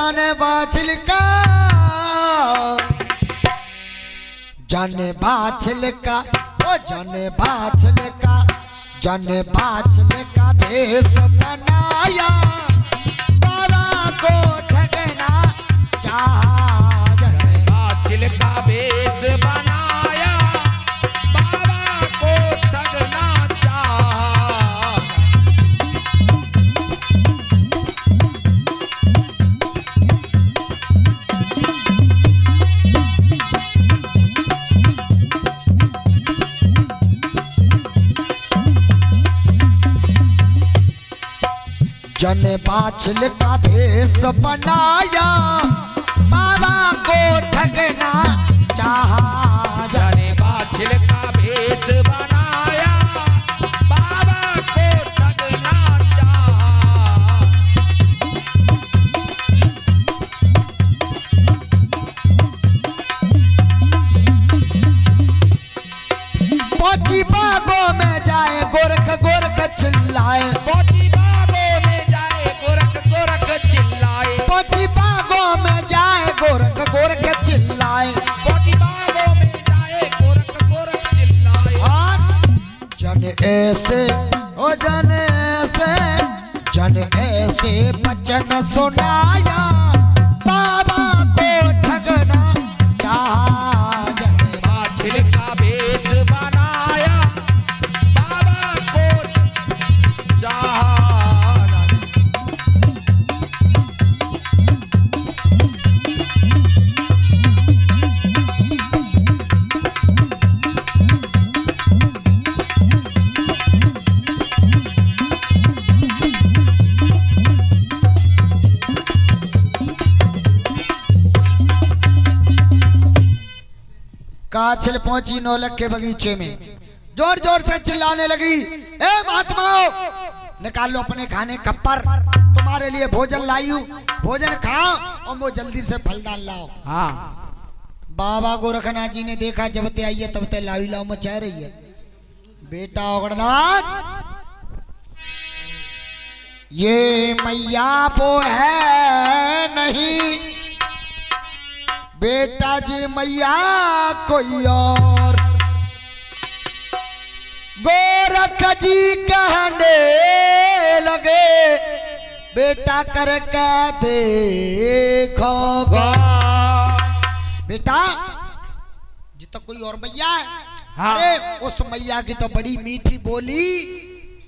जाने बाछिल का, जाने बाछिल का, ओ जाने बाछिल का, जाने बाछिल का भेष बनाया, बाबा को ठगना चाहा। जाने बाछिल का भेष बनाया, बाबा को ठगना चाहा। जने बाछिल का भेष बनाया, बाबा को ठगना चाहा। जाने बाछिल का भेष बनाया, बाबा को ठगना चाहा। पहुंची बागों में जाए गोरख गोरख चिल्लाए, पहुंची बागों में जाए गोरख गोरख चिल्लाए, पहुंची बागों में जाए गोरख गोरख चिल्लाए। पहुंची बागों में जाए गोरख गोरख चिल्लाए। और जन ऐसे ओ जन ऐसे, जन ऐसे वचन सुनाया, बाबा को ठगना चाहा। जन बाछिल का भेष बनाया, बाबा को चाहा। काछिल पहुंची नौलख के बगीचे में, जोर जोर से चिल्लाने लगी, ए महात्माओं, निकाल लो अपने खाने कप्पर, तुम्हारे लिए भोजन लाई हूं, भोजन खाओ और वो जल्दी से फलदान लाओ। हाँ। बाबा गोरखनाथ जी ने देखा जब ते आई है तब ते लाई लाओ मचा रही है। बेटा ओगड़नाथ, ये मैया वो है नहीं, बेटा जी मैया कोई और। गोरख जी कहने लगे, बेटा करके देखोगा। बेटा जी तो कोई और मैया है। हाँ। अरे उस मैया की तो बड़ी मीठी बोली,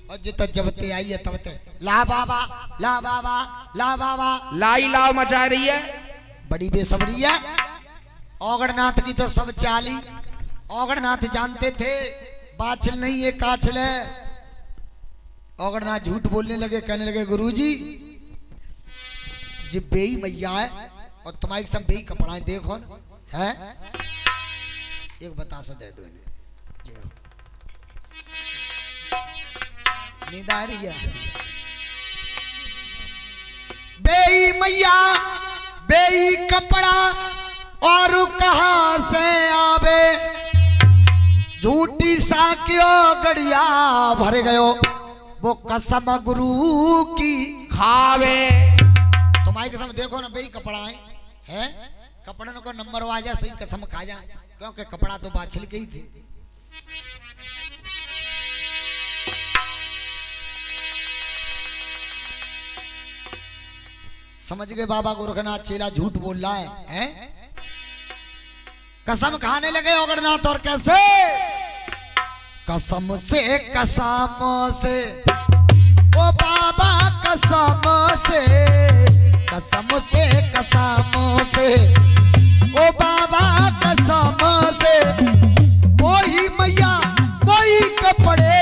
और जी तो जब ते आई है तब ते ला बाबा ला बाबा ला बाबा, लाई लाव मचा रही है। बड़ी बेसब्री है। ओगड़नाथ की तो सब चाली, ओगड़नाथ जानते थे बाछिल नहीं ये काछिल है। ओगड़नाथ झूठ बोलने लगे, कहने लगे गुरुजी जी बेई मैया है और तुम्हारी सब बेई कपड़ा देखो न है। एक बतासा दे दो इन्हें, नींद आ रही है। बेई मैया बेई कपड़ा और कहां से आवे, झूठी सा क्यों गड़िया भर गयो, वो कसम गुरु की खावे। तुम्हारी कसम देखो ना बेई कपड़ा है कपड़े को नंबर आ जा सही कसम खा जा, क्योंकि कपड़ा तो बाछिल के ही थे। समझ गए बाबा गोरखनाथ चेला झूठ बोल रहा है? कसम खाने लगे ओगड़नाथ। और कैसे? कसम से ओ बाबा कसम से ओ बाबा कसम से, वही मैया वही कपड़े,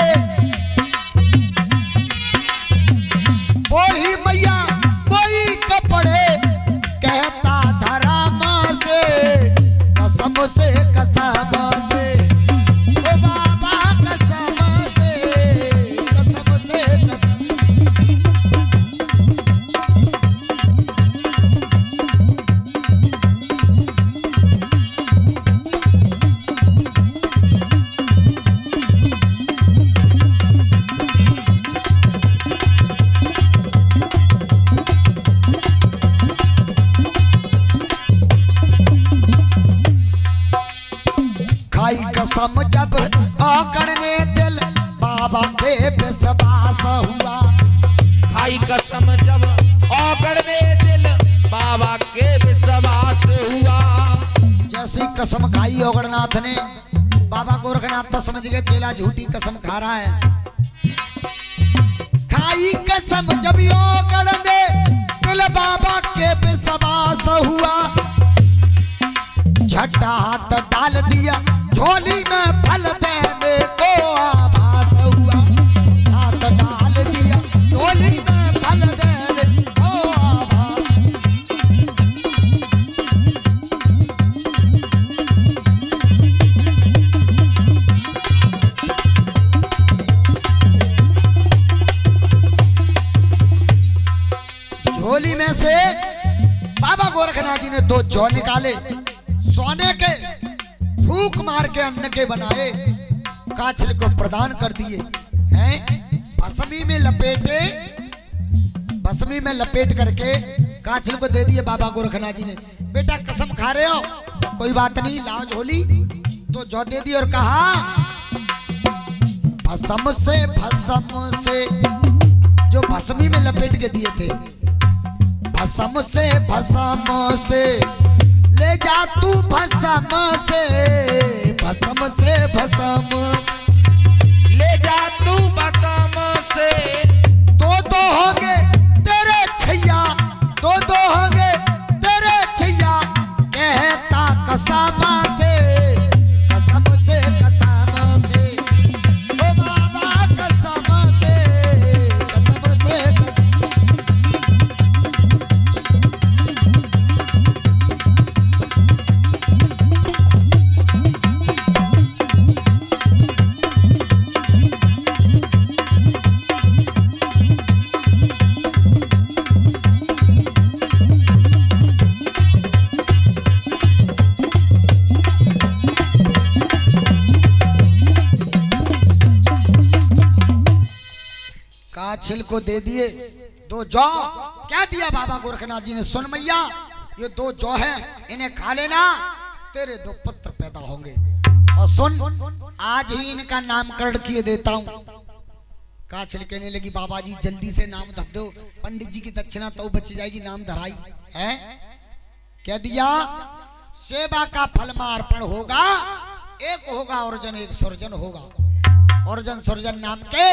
वही मैया वही कपड़े, कहता धर्म से कसम से ओ बाबा कसम से कसम जब औगड़ में दिल बाबा के विश्वास हुआ। जैसी कसम खाई औगड़नाथ ने, बाबा गोरखनाथ तो समझ गए चेला झूठी कसम खा रहा है। खाई कसम जब औगड़ ने दिल बाबा के विश्वास हुआ। झट्टा हाथ डाल दिया झोली में फल देने को आभास हुआ। हाथ डाल दिया झोली में फल देने को आभास। झोली में से बाबा गोरखनाथ जी ने 2 जौ निकाले, सोने के फूक मार के अन्न के बनाए, काछल को प्रदान कर दिए हैं। भस्मी में लपेट करके काछल को दे दिए बाबा गोरखनाथ जी ने। बेटा कसम खा रहे हो, कोई बात नहीं, लाओ झोली। तो जौ दे दी और कहा भस्म से जो भस्मी में लपेट के दिए थे, भस्म से ले जा तू भस्म से ले जा तू भस्म से। दो होंगे तेरे छैया, दो होंगे तेरे छैया, कहता कसम से ओ बाबा कसम से। काछिल को दे दिए 2 जौ। क्या दिया बाबा गोरखनाथ जी ने, सुन मैया ये 2 जौ है, इन्हें खा लेना, तेरे 2 पुत्र पैदा होंगे। और सुन आज ही इनका नामकरण किए देता हूं। काछिल कहने लगी बाबा जी जल्दी से नाम धर दो, पंडित जी की दक्षिणा तो बच जाएगी, नाम धराई है। क्या दिया, सेवा का फल में अर्पण होगा, एक होगा अर्जुन एक सुरजन होगा। अर्जुन सुरजन नाम के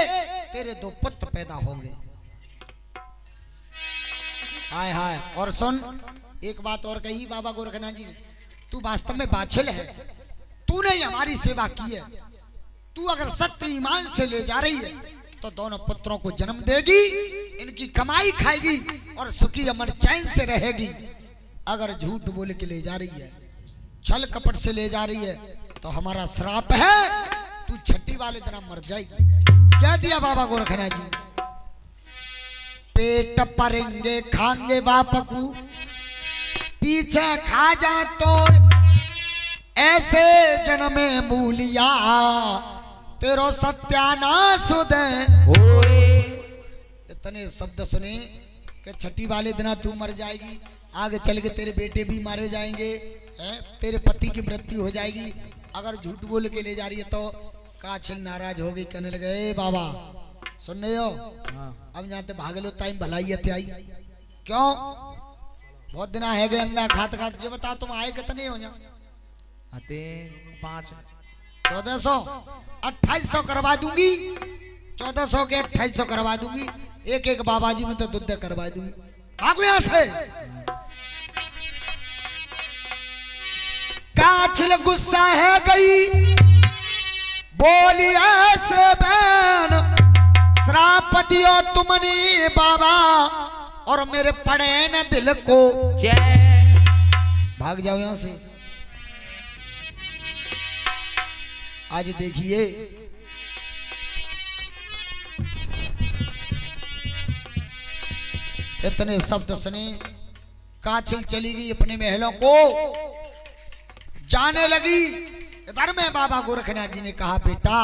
तेरे 2 पुत्र पैदा होंगे। हाय हाय। और सुन एक बात और कही बाबा गोरखनाथ जी ने, तू वास्तव में बाछिल है, तूने ही हमारी सेवा की है। तू अगर सत्य ईमान से ले जा रही है तो दोनों पुत्रों को जन्म देगी, इनकी कमाई खाएगी और सुखी अमर चैन से रहेगी। अगर झूठ बोल के ले जा रही है, छल कपट से ले जा रही है, तो हमारा श्राप है, तू छठी वाले दिन मर जाएगी। क्या दिया बाबा गोरखनाथ जी, पेट परेंगे खाएंगे बाप को, पीछे खा जा तो ऐसे जन्मे मूलिया, तेरो सत्यानाश दे होए। इतने शब्द सुने कि छठी वाले दिन तू मर जाएगी, आगे चल के तेरे बेटे भी मारे जाएंगे, तेरे पति की मृत्यु हो जाएगी। अगर झूठ बोल के ले जा रही है तो काछिल नाराज हो गई, कहने लगे ए बाबा सुन रहे हो, अब यहाँ भाग लो, टाइम भलाई आई। क्यों बहुत दिन है गए अंडा खाते खाते। जो बता तुम आए कितने हो यहाँ? 5 1400 2800 करवा दूंगी, 1400 के 2800 करवा दूंगी, एक एक बाबा जी में तो दूध करवा दूंगी। भागो यहाँ से। काछिल गुस्सा है गई, बोली ऐसे बहन, श्राप दियो तुमने बाबा और मेरे पड़े न दिल को। जय। भाग जाओ यहां से। आज देखिए इतने शब्द सुने, काछिल चली गई अपने महलों को, जाने लगी। इधर में बाबा गोरखनाथ जी ने कहा बेटा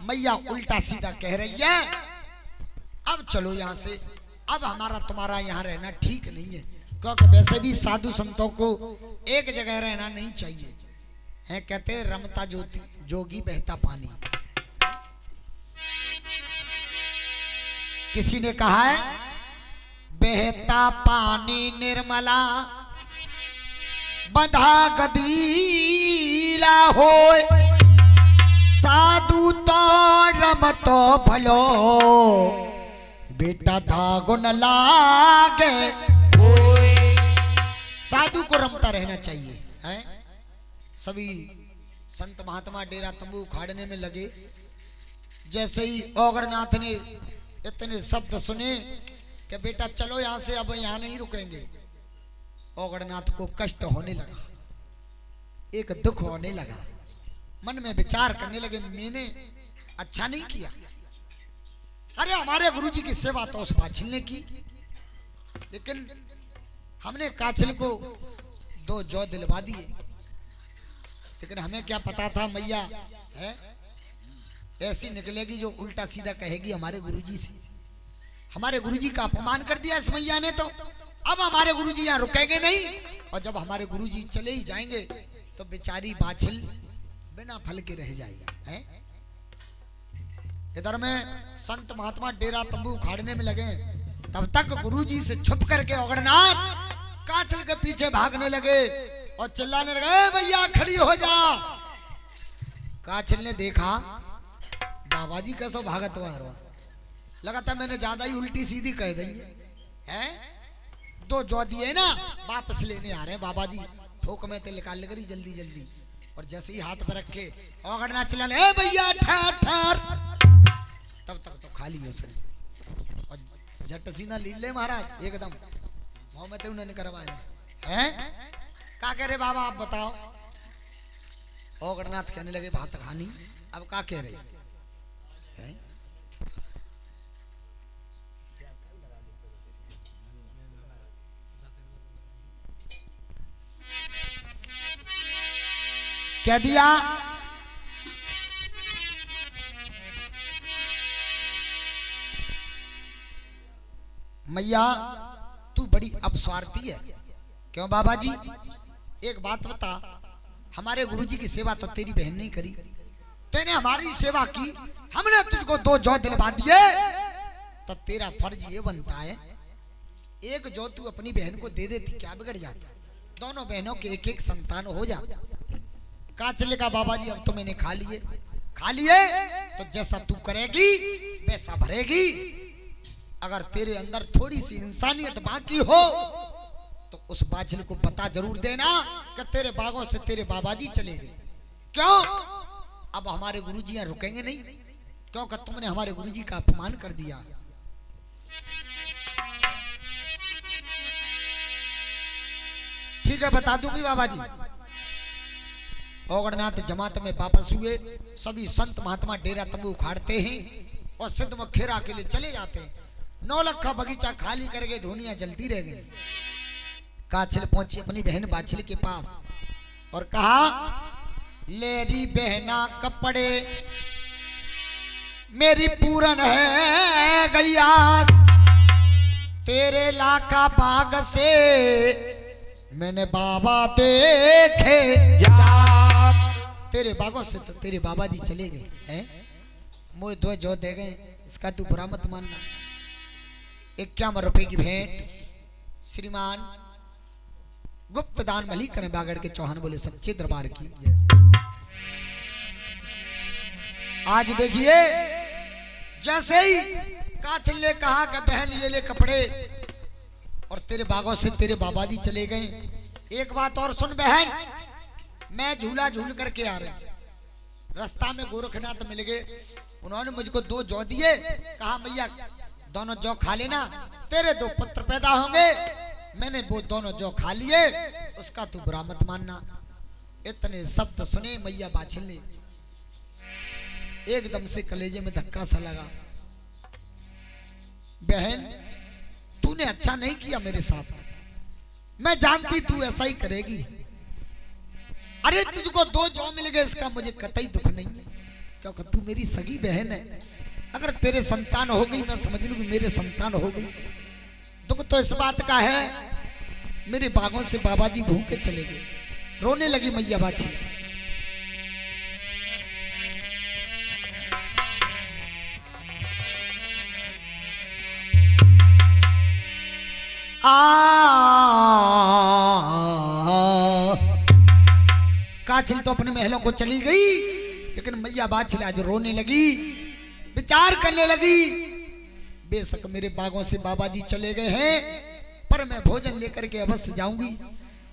मैया उल्टा सीधा कह रही है, अब चलो यहाँ से, अब हमारा तुम्हारा यहाँ रहना ठीक नहीं है, क्योंकि वैसे भी साधु संतों को एक जगह रहना नहीं चाहिए है। कहते रमता ज्योति जोगी बहता पानी। किसी ने कहा है बहता पानी निर्मला बंधा गदीला होए साधु तो रमतो भलो बेटा धागो न लागे ओए साधु को रमता रहना चाहिए है। सभी संत महात्मा डेरा तंबू उखाड़ने में लगे। जैसे ही औगड़नाथ ने इतने शब्द सुने कि बेटा चलो यहां से, अब यहां नहीं रुकेंगे, औगड़नाथ को कष्ट होने लगा, एक दुख होने लगा। मन में विचार करने लगे मैंने अच्छा नहीं किया। अरे हमारे गुरुजी की सेवा तो उस बाछिल ने की, लेकिन हमने काछिल को 2 जौ दिलवा दिए, लेकिन हमें क्या पता था मैया है ऐसी निकलेगी जो उल्टा सीधा कहेगी हमारे गुरुजी से। हमारे गुरुजी का अपमान कर दिया इस मैया ने, तो अब हमारे गुरुजी यहाँ रुकेंगे नहीं, और जब हमारे गुरुजी चले ही जाएंगे तो बेचारी बाछिल बिना फल के रह जाएगी है। इधर में संत महात्मा डेरा तंबू उखाड़ने में लगे, तब तक गुरुजी से छुप करके औगड़नाथ काछिल के पीछे भागने लगे और चिल्लाने लगे भैया खड़ी हो जा। काछिल ने देखा बाबा जी कैसो भागत वारो, लगा था मैंने ज्यादा ही उल्टी सीधी कह देंगे हैं। 2 जौ दिए ना, वापस लेने आ रहे हैं बाबा जी, ठोक में ते निकाल करी जल्दी जल्दी। और जैसे ही हाथ पर रखे औगड़नाथ चिल्लाने ए भैया ठहर ठहर, तब तक तो खाली है उसने, और झट सीना लीले महाराज एकदम मुंह में तो उन्होंने करवाया हैं। क्या कह रहे बाबा आप बताओ। औगड़नाथ कहने लगे भात खानी, अब क्या कह रहे हैं? क्या दिया? मैया तू बड़ी अपस्वार्थी है। क्यों बाबा जी? एक बात बता, हमारे गुरुजी की सेवा तो तेरी बहन नहीं करी, तेने हमारी सेवा की, हमने तुझको 2 जौ दिलवा दिए, तो तेरा फर्ज ये बनता है 1 जौ तू अपनी बहन को दे देती, क्या बिगड़ जाता? दोनों बहनों के 1-1 संतान हो जाता। काछिल का बाबा जी अब तो मैंने खा लिए तो जैसा तू करेगी वैसा भरेगी। अगर तेरे अंदर थोड़ी सी इंसानियत बाकी हो तो उस बाछिल को पता जरूर देना कि तेरे बागों से तेरे बाबा जी चले गए। क्यों? अब हमारे गुरुजी यहाँ रुकेंगे नहीं, क्योंकि तुमने हमारे गुरुजी का अपमान कर दिया। ठीक है बता दूंगी बाबा जी। औगड़नाथ जमात में वापस हुए, सभी संत महात्मा डेरा तंबू उखाड़ते हैं और सिद्ध मखेरा के लिए चले जाते हैं। 9 लखा बगीचा खाली कर गए, धुनिया जलती रह गई। काछिल पहुंची अपनी बहन बाछिल के पास और कहा लेरी बहना कपड़े मेरी पूरन है गैया, तेरे लाका बाग से मैंने बाबा देखे जा। तेरे बागों से तो तेरे बाबा जी चले गए हैं, मुझे 2 जौ दे गए, इसका तू बुरा मत मानना। 51 रुपए की भेंट श्रीमान गुप्त दान मलिक करें बागड़ के चौहान बोले सच्चे दरबार की। आज देखिए जैसे ही काछिल ने कहा कि बहन ये ले कपड़े और तेरे बागों से तेरे बाबा जी चले गए। एक बात और सुन बहन, मैं झूला झूल करके आ रहा, रास्ता में गोरखनाथ मिल गए, उन्होंने मुझको 2 जौ दिए, कहा मैया दोनों जौ खा लेना, तेरे 2 पुत्र पैदा होंगे। मैंने वो दोनों जौ खा लिए, उसका तू बुरा मत मानना। इतने शब्द सुने मैया बाछिल ने, एकदम से कलेजे में धक्का सा लगा। बहन तूने अच्छा नहीं किया मेरे साथ, मैं जानती तू ऐसा ही करेगी। अरे तुझको 2 जौ मिल गए, इसका मुझे कतई दुख नहीं है, क्योंकि तू मेरी सगी बहन है। अगर तेरे संतान हो गई, मैं समझ लूंगी मेरे संतान हो गई। दुख तो इस बात का है मेरे बागों से बाबा जी भूखे चले गए। रोने लगी मैया बाछी। काछिल तो अपने महलों को चली गई, लेकिन मैया बाछिल आज रोने लगी, विचार करने लगी। बेशक मेरे बागों से बाबा जी चले गए हैं, पर मैं भोजन लेकर के अवश्य जाऊंगी।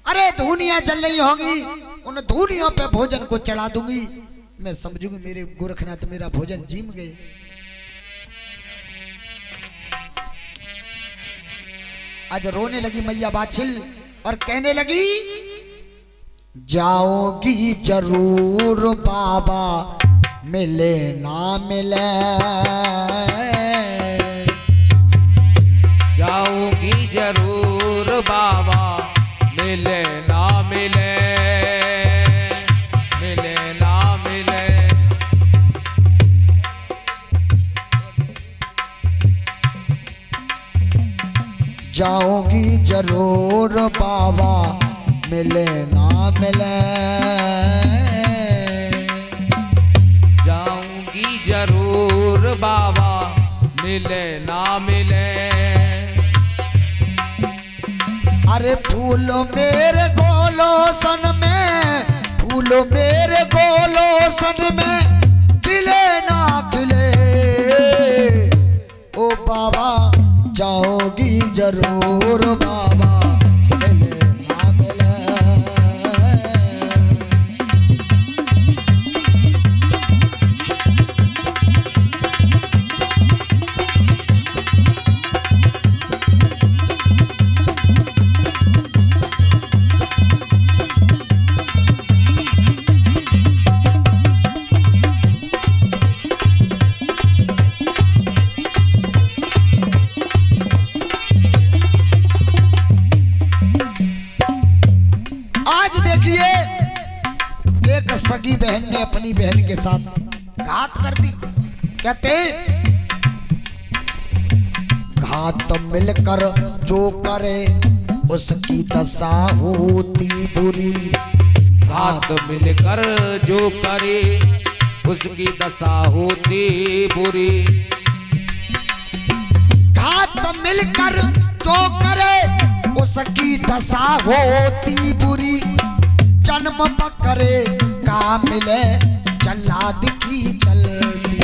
अरे धूनियां जल रही होंगी, उन धूनियों पे भोजन को चढ़ा दूंगी। मैं समझूंगी मेरे गोरखनाथ मेरा भोजन जीम गए। आज रोने लगी मैया बाछिल और कहने लगी, जाओगी जरूर बाबा मिले ना मिले, जाऊंगी जरूर बाबा मिले ना मिले, मिले ना मिले। जाओगी जरूर बाबा मिले ना मिले, जाऊंगी जरूर बाबा मिले ना मिले। अरे फूल मेरे गोलो सन में, फूल मेरे गोलो सन में खिले ना खिले, ओ बाबा जाओगी जरूर बाबा मिले ना मिले। सगी बहन ने अपनी बहन के साथ घात कर दी। कहते घात मिलकर जो करे उसकी दशा होती बुरी, घात मिलकर जो करे उसकी दशा होती बुरी। घात मिलकर जो करे उसकी दशा होती बुरी, जन्म पकड़े का मिले जल्लाद की चलती।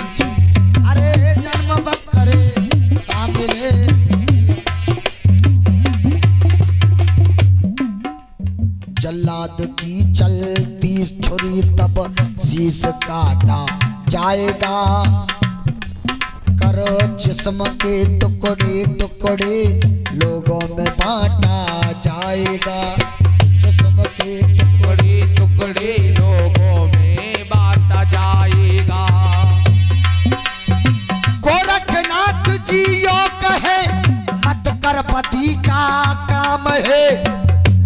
अरे जन्म पकड़े का मिले, जल्लाद की चलती छुरी तब शीश काटा जाएगा, करो जिस्म के टुकड़े टुकड़े लोगों में बांटा जाएगा, जिस्म के टुकड़े टुकड़े लोगों में बांटा जाएगा। गोरखनाथ जी यो कहे मत कर पति का काम है,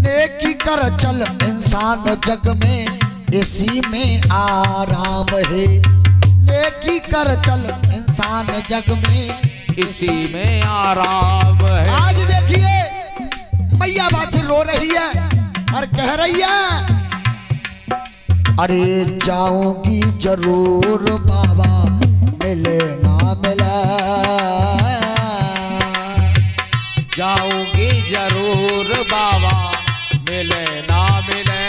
नेकी कर चल इंसान जग में इसी में आराम है, नेकी कर चल इंसान जग में इसी में आराम है। आज देखिए मैया बाछिल रो रही है और कह रही है, अरे जाऊंगी जरूर बाबा मिले ना मिले, जाऊंगी जरूर बाबा मिले ना मिले।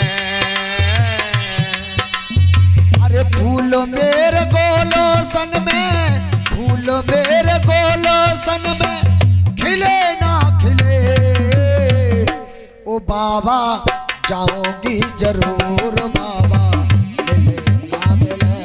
अरे फूल मेरे गोलो सन में, फूल मेरे गोलो सन में खिले ना खिले, ओ बाबा जाऊंगी जरूर बाबा मिले ना मिले।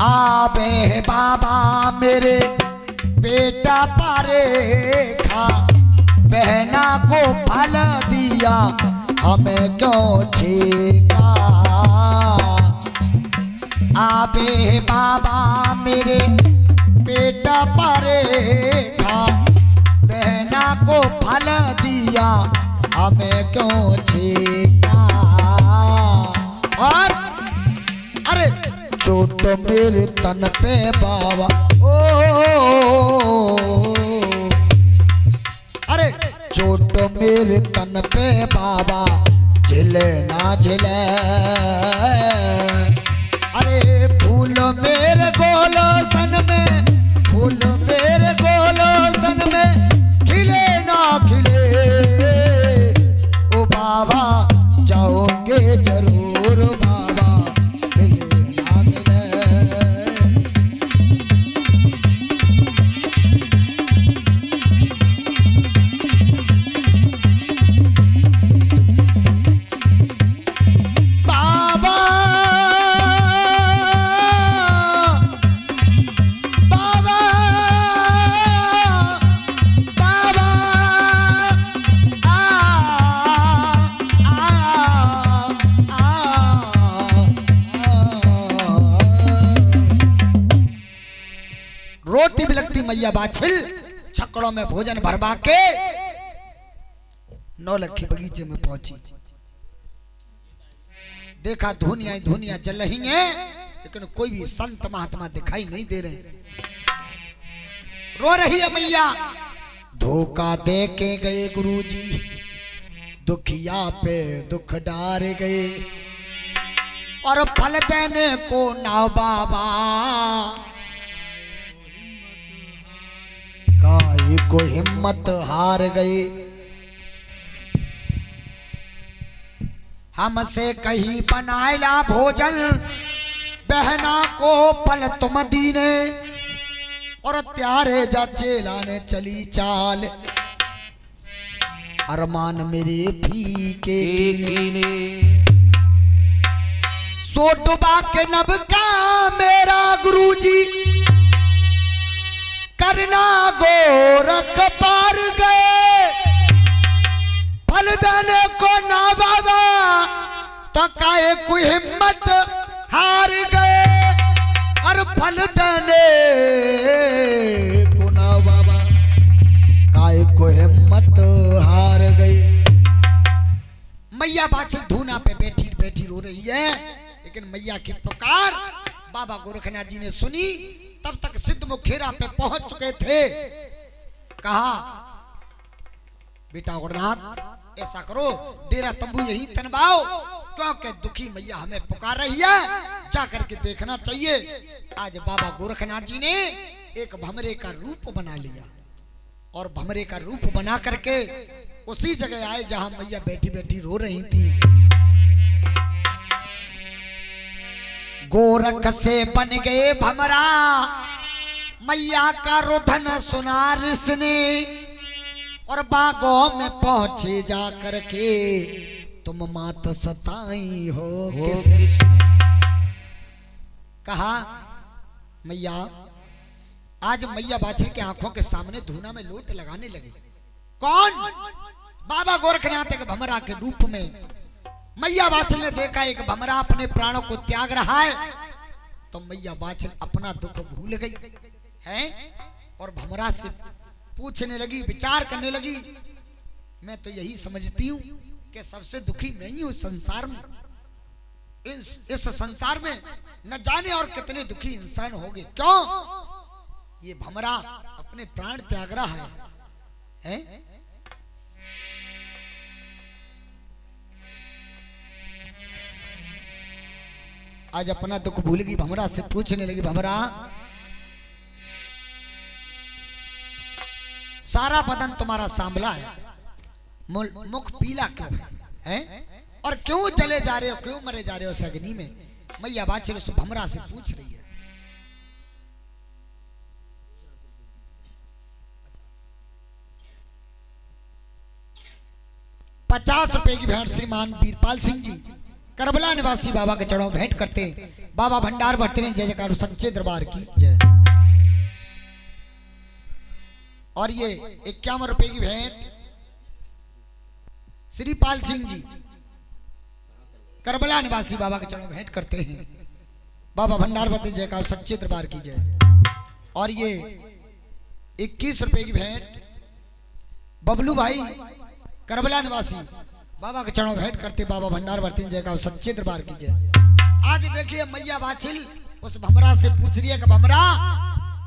आबे बाबा मेरे बेटा पारे खा, बहना को फल दिया हमें क्यों छेका, आबे बाबा मेरे पेट परे खा, बहना को फल दिया हमें क्यों छीना। और अरे चोट मेरे तन पे बाबा, ओ अरे चोट मेरे तन पे बाबा, झिले ना झिले। अरे फूल मेरे गोलोसन में, फूल मेरे गोलोसन में, खिले ना खिले। ओ बाबा जाओगे जरूर बाबा, मिले ना मिले। बाबा बाबा बाबा रोती बिलकती मैया बाछिल छकड़ों में भोजन भरवा के नौलखी बगीचे में पहुंची। देखा धुनिया धुनिया जल रही हैं, लेकिन कोई भी संत महात्मा दिखाई नहीं दे रहे। रो रही है मैया। धोखा दे के गए गुरुजी, दुखिया पे दुख डार गए, और फल देने को ना बाबा, काहे को हिम्मत हार गए। हमसे कहीं बनाएला भोजन, बहना को पल तुम दीने, और त्यारे जा चेला ने चली चाल, अरमान मेरे फीके कीने। सोटबा के नब का मेरा गुरुजी, करना गोरख पार गए, फल देने को ना बाबा, तो काहे को हिम्मत हार गए, और फल देने को ना बाबा, काहे को हिम्मत हार गए। मैया बाछिल धूना पे बैठी बैठी रो रही है, लेकिन मैया की पुकार बाबा गोरखनाथ जी ने सुनी। तब तक सिद्ध मुखेरा पे पहुंच चुके थे। कहा बेटा गोरखनाथ ऐसा करो, डेरा तंबू यही तनवाओ, क्योंकि दुखी मैया हमें पुकार रही है, जा करके देखना चाहिए। आज बाबा गोरखनाथ जी ने एक भमरे का रूप बना लिया, और भमरे का रूप बना करके उसी जगह आए जहां मैया बैठी बैठी रो रही थी। गोरख से बन गए भमरा, मैया का रुदन सुना ऋषि, और बागों में पहुंचे जा करके, तुम मात सताई हो किसने। कहा मैया, आज मैया बाछिल के आंखों के सामने धूना में लोट लगाने लगे। कौन? बाबा गोरखनाथ के भमरा के रूप में। मैया बाछिल ने देखा एक भमरा अपने प्राणों को त्याग रहा है, तो मैया बाछिल अपना दुख भूल गई है, और भमरा से पूछने लगी, विचार करने लगी। मैं तो यही समझती हूँ कि सबसे दुखी मैं ही हूँ संसार में। इस संसार में न जाने और कितने दुखी इंसान होंगे। क्यों? ये भमरा अपने प्राण त्याग रहा है? आज अपना दुख भूल गई, भमरा से पूछने लगी, भमरा सारा बदन तुम्हारा सांभला है, मुख पीला क्यों है? और क्यों चले जा रहे हो, क्यों मरे जा रहे हो अग्नि में? मैया बाछिल उस भमरा से पूछ रही है। ₹50 की भेंट श्रीमान वीरपाल सिंह जी करबला निवासी बाबा के चरणों भेंट करते। बाबा भंडार भरते हैं, जय जयकार सच्चे दरबार की जय। और ये ₹51 की भेंट श्रीपाल सिंह जी करबला निवासी बाबा के चरणों भेंट करते हैं। बाबा भंडारवती जय का सच्चे दरबार की जय। और ये 21 रुपए की भेंट बबलू भाई करबला निवासी बाबा के चरणों भेंट करते बाबा भंडारवती जय का सच्चे दरबार की जय। आज देखिए मैया बाछिल उस भमरा से पूछ रही है कि भमरा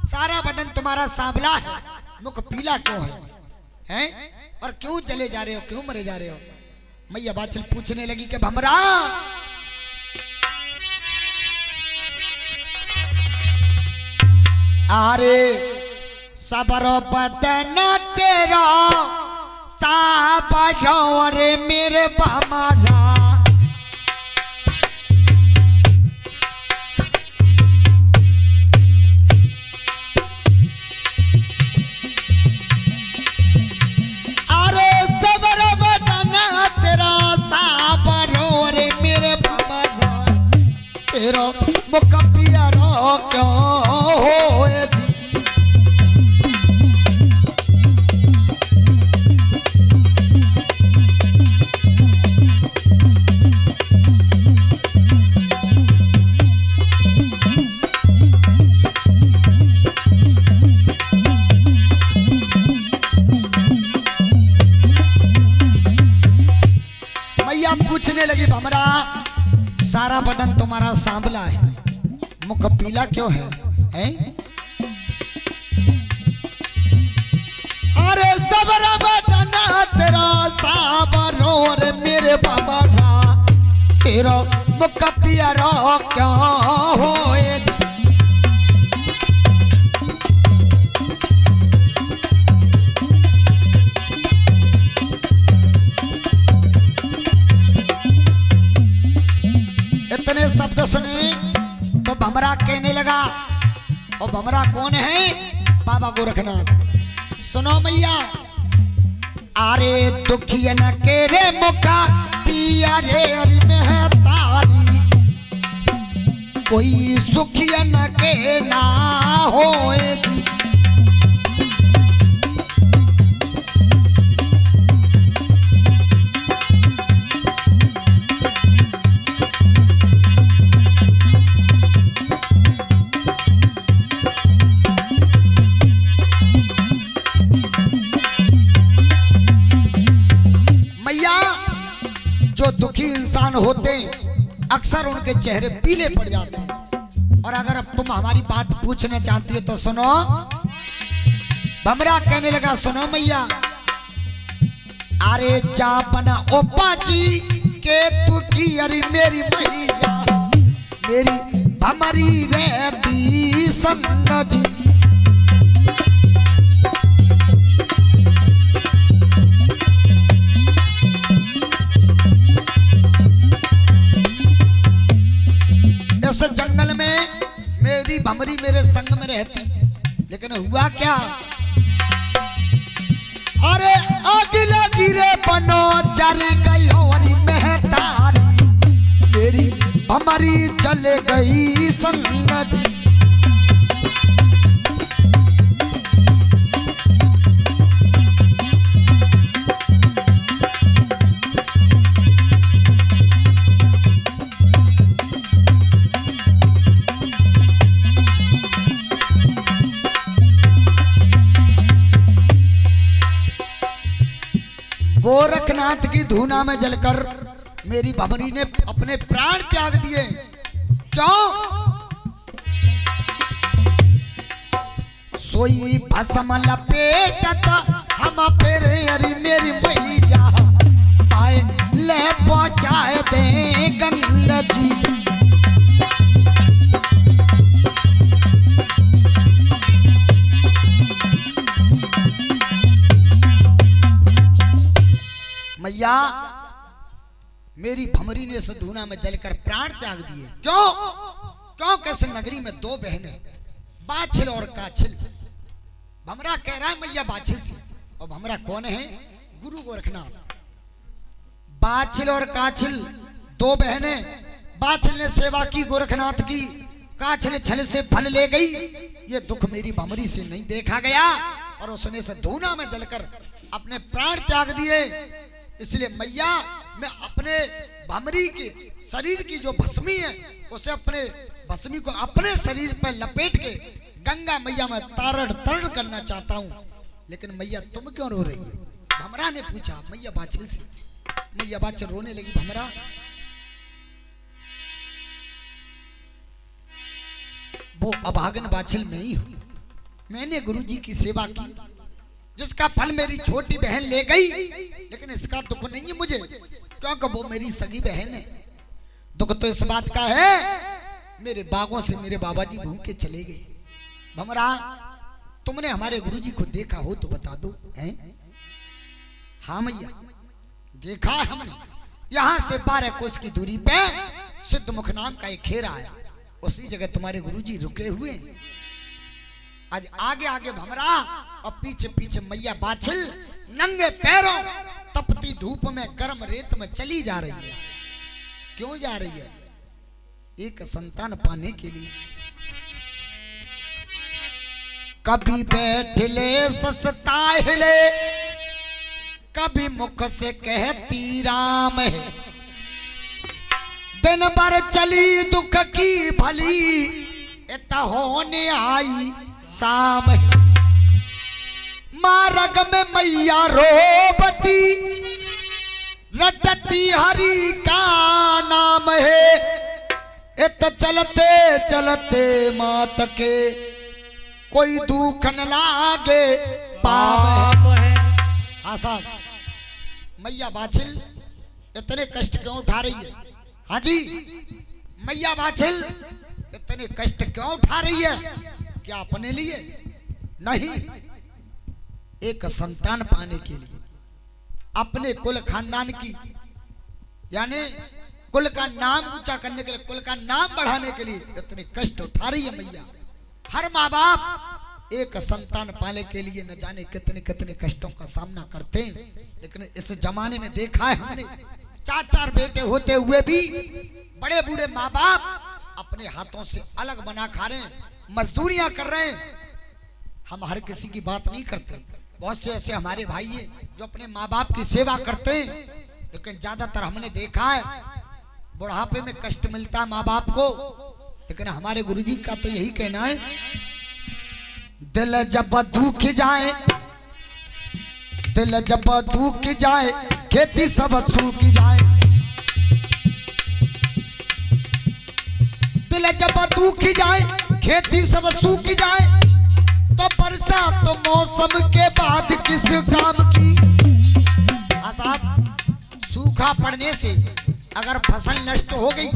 सारा बदन तुम्हारा सांवला है, मुख पीला क्यों है? और क्यों चले जा रहे हो, क्यों मरे जा रहे हो? मैया बाछिल पूछने लगी कि भमरा अरे सबर बदन तेरा साबरो रे मेरे भमरा तेरा मुख पियारा क्यों होए जी? मैया पूछने लगी भमरा सारा बदन तुम्हारा सांवला है, मुख पीला क्यों है? अरे सबर बदन तेरा साबरो रे मेरे भमरा तेरा मुख पियारा क्यों होए? इतने शब्द सुने तो भमरा कहने लगा, और भमरा कौन है? बाबा गोरखनाथ। सुनो मैया, अरे दुखियन के रे मुखा पिया रे हरि में तारी, कोई सुखियन के ना होए जी। जो दुखी इंसान होते अक्सर उनके चेहरे पीले पड़ जाते हैं। और अगर अब तुम हमारी बात पूछना चाहती हो तो सुनो। भमरा कहने लगा, सुनो मैया, अरे चापना ओपाची के तू की अरे मेरी मैया मेरी भमरी रहती संग जी। जंगल में मेरी भमरी मेरे संग में रहती, लेकिन हुआ क्या? अरे अगले गिरे बनो चल गई और महतारी मेरी भमरी चले गई संग जी। गोरखनाथ की धूना में जलकर मेरी भमरी ने अपने प्राण त्याग दिए। क्यों? सोई भस्म लपेटत हम फिर अरे मेरी मैया पाए ले पहुंचाए दे गंगा जी। मैया मेरी भमरी ने धूना में जलकर प्राण त्याग दिए। क्यों? क्यों? कैसे नगरी में दो बहनें बाछिल और काछिल। भमरा कह रहा है मैया बाछिल से, और भमरा कौन है? गुरु गोरखनाथ। बाछिल और काछिल दो बहनें। बाछिल ने सेवा की गोरखनाथ की, काछिल छल से फल ले गई। ये दुख मेरी भमरी से नहीं देखा गया और उसने से धूना में जलकर अपने प्राण त्याग दिए। इसलिए मैया मैं अपने भमरी के शरीर की जो भस्मी है उसे अपने भस्मी को अपने शरीर पर लपेट के गंगा मैया में तारण तरण करना चाहता हूँ, लेकिन मैया तुम क्यों रो रही हो? भमरा ने पूछा मैया बाछिल से। मैया बाछिल रोने लगी। भमरा, वो अभागन बाछिल में ही हूं। मैंने गुरुजी की सेवा की, जिसका फल मेरी छोटी बहन ले गई, लेकिन इसका दुख नहीं है मुझे, क्योंकि वो मेरी सगी बहन है। दुख तो इस बात का है, मेरे बागों से मेरे बाबा जी घूम के चले गए। भमरा, तुमने हमारे गुरुजी को देखा हो तो बता दो। हैं? हाँ मैया, देखा है हमने। यहाँ से 12 कोस की दूरी पे सिद्धमुख नाम का एक खेरा है, उसी जगह तुम्हारे गुरुजी रुके हुए हैं। आज आगे आगे भमरा और पीछे पीछे मैया बाछिल नंगे पैरों तपती धूप में गर्म रेत में चली जा रही है। क्यों जा रही है? एक संतान पाने के लिए। कभी बैठले ससता हिले, कभी मुख से कहती राम है। दिन भर चली दुख की भली, इत होने आई शाम है। मार्ग में मैया रोबती, रटती हरि का नाम है। इत चलते चलते मात के, कोई दुख न लागे पाप है। हाँ साहब, मैया बाछिल इतने कष्ट क्यों उठा रही है? हाँ जी, मैया बाछिल इतने कष्ट क्यों उठा रही है? क्या अपने लिए? नहीं, एक संतान पाने के लिए, अपने कुल खानदान की, यानी कुल का नाम ऊंचा करने के लिए, कुल का नाम बढ़ाने के लिए इतने कष्ट उठा रही है मैया। हर माँ बाप एक संतान पाने के लिए न जाने कितने कितने कष्टों का सामना करते हैं, लेकिन इस जमाने में देखा है हमने, 4-4 बेटे होते हुए भी बड़े बूढ़े माँ बाप अपने हाथों से अलग बना खा रहे हैं, मजदूरियां कर रहे हैं। हम हर किसी की बात नहीं करते, बहुत से ऐसे हमारे भाई हैं जो अपने माँ बाप की सेवा करते हैं, लेकिन ज्यादातर हमने देखा है बुढ़ापे में कष्ट मिलता है माँ बाप को। लेकिन हमारे गुरुजी का तो यही कहना है, दिल जब दुख जाए, दिल जब दुख जाए, खेती सब सूख जाए। दिल जब दुख जाए, खेती सब सूख जाए, तो बरसात तो मौसम के बाद किस काम की? हाँ साहब, सूखा पड़ने से अगर फसल नष्ट हो गई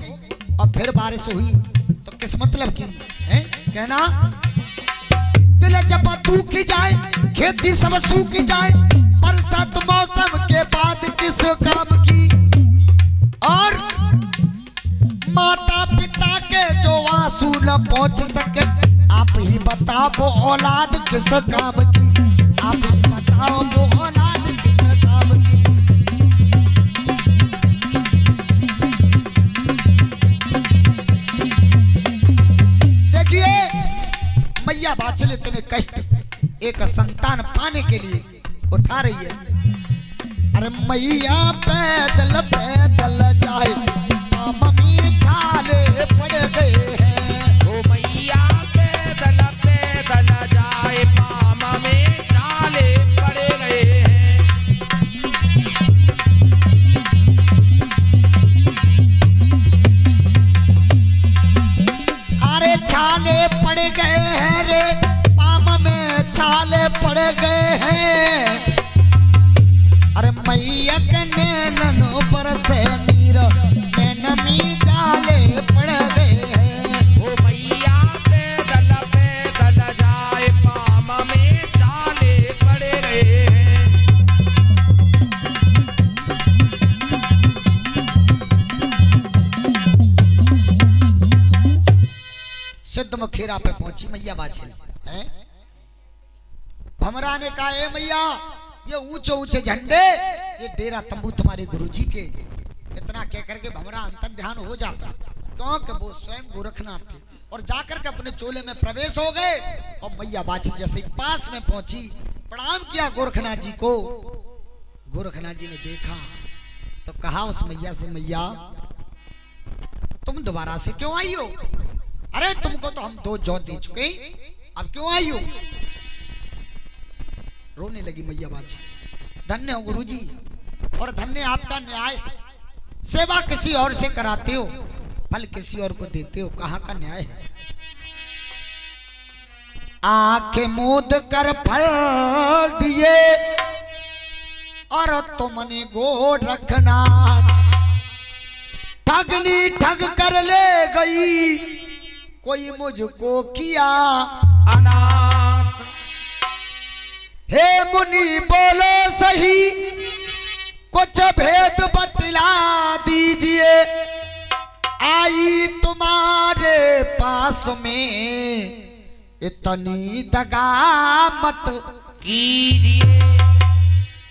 और फिर बारिश हुई तो किस मतलब की है? कहना दिल जब सूख जाए, खेती सब सूख जाए, बरसात मौसम के बाद किस काम की? और माता पिता के जो आंसू न पहुंच सके, आप ही बताओ वो औलाद किस काम की? आप ही बताओ वो औलाद किस काम की? देखिए मैया बाछिल इतने कष्ट एक संतान पाने के लिए उठा रही है। अरे मैया पैदल पैदल जाए, मम्मी छाले पड़ गए हैं। ओ मैया पैदल पैदल जाए, पामा में छाले पड़ गए हैं। अरे छाले पड़ गए हैं रे, पामा में छाले पड़ गए हैं। अरे मैया के नैनों पर से नीर नैनमी जाले पड़ गए हैं। ओ मैया पैदल पैदल जाए, पामा में छाले पड़ गए हैं। सिद्धमुख खेरा पे पहुंची मैया बाछिल है। भमरा ने कहा, ए मैया, ये ऊंचे ऊंचे झंडे, ये डेरा तंबू तुम्हारे गुरुजी के। इतना कह करके भमरा अंतर ध्यान हो जाता, क्योंकि वो स्वयं गोरखनाथ थे, और जाकर के अपने चोले में प्रवेश हो गए। और मैया बाछिल जैसे पास में पहुंची, प्रणाम किया गोरखनाथ जी को। गोरखनाथ जी ने देखा तो कहा उस मैया से, मैया तुम दोबारा से क्यों आई हो? अरे तुमको तो हम 2 जौ दे चुके, अब क्यों आई हो? रोने लगी मैया बाजी। धन्य हो गुरुजी, और धन्य आपका न्याय। सेवा किसी और से कराते हो, फल किसी और को देते हो, कहाँ का न्याय है? आंखें मूंद कर फल दिए और तुमने गोद रखना, ठगनी ठग कर ले गई, कोई मुझको किया अनाथ। हे मुनि बोलो सही, कुछ भेद बतला दीजिए, आई तुम्हारे पास में इतनी दगा मत कीजिए।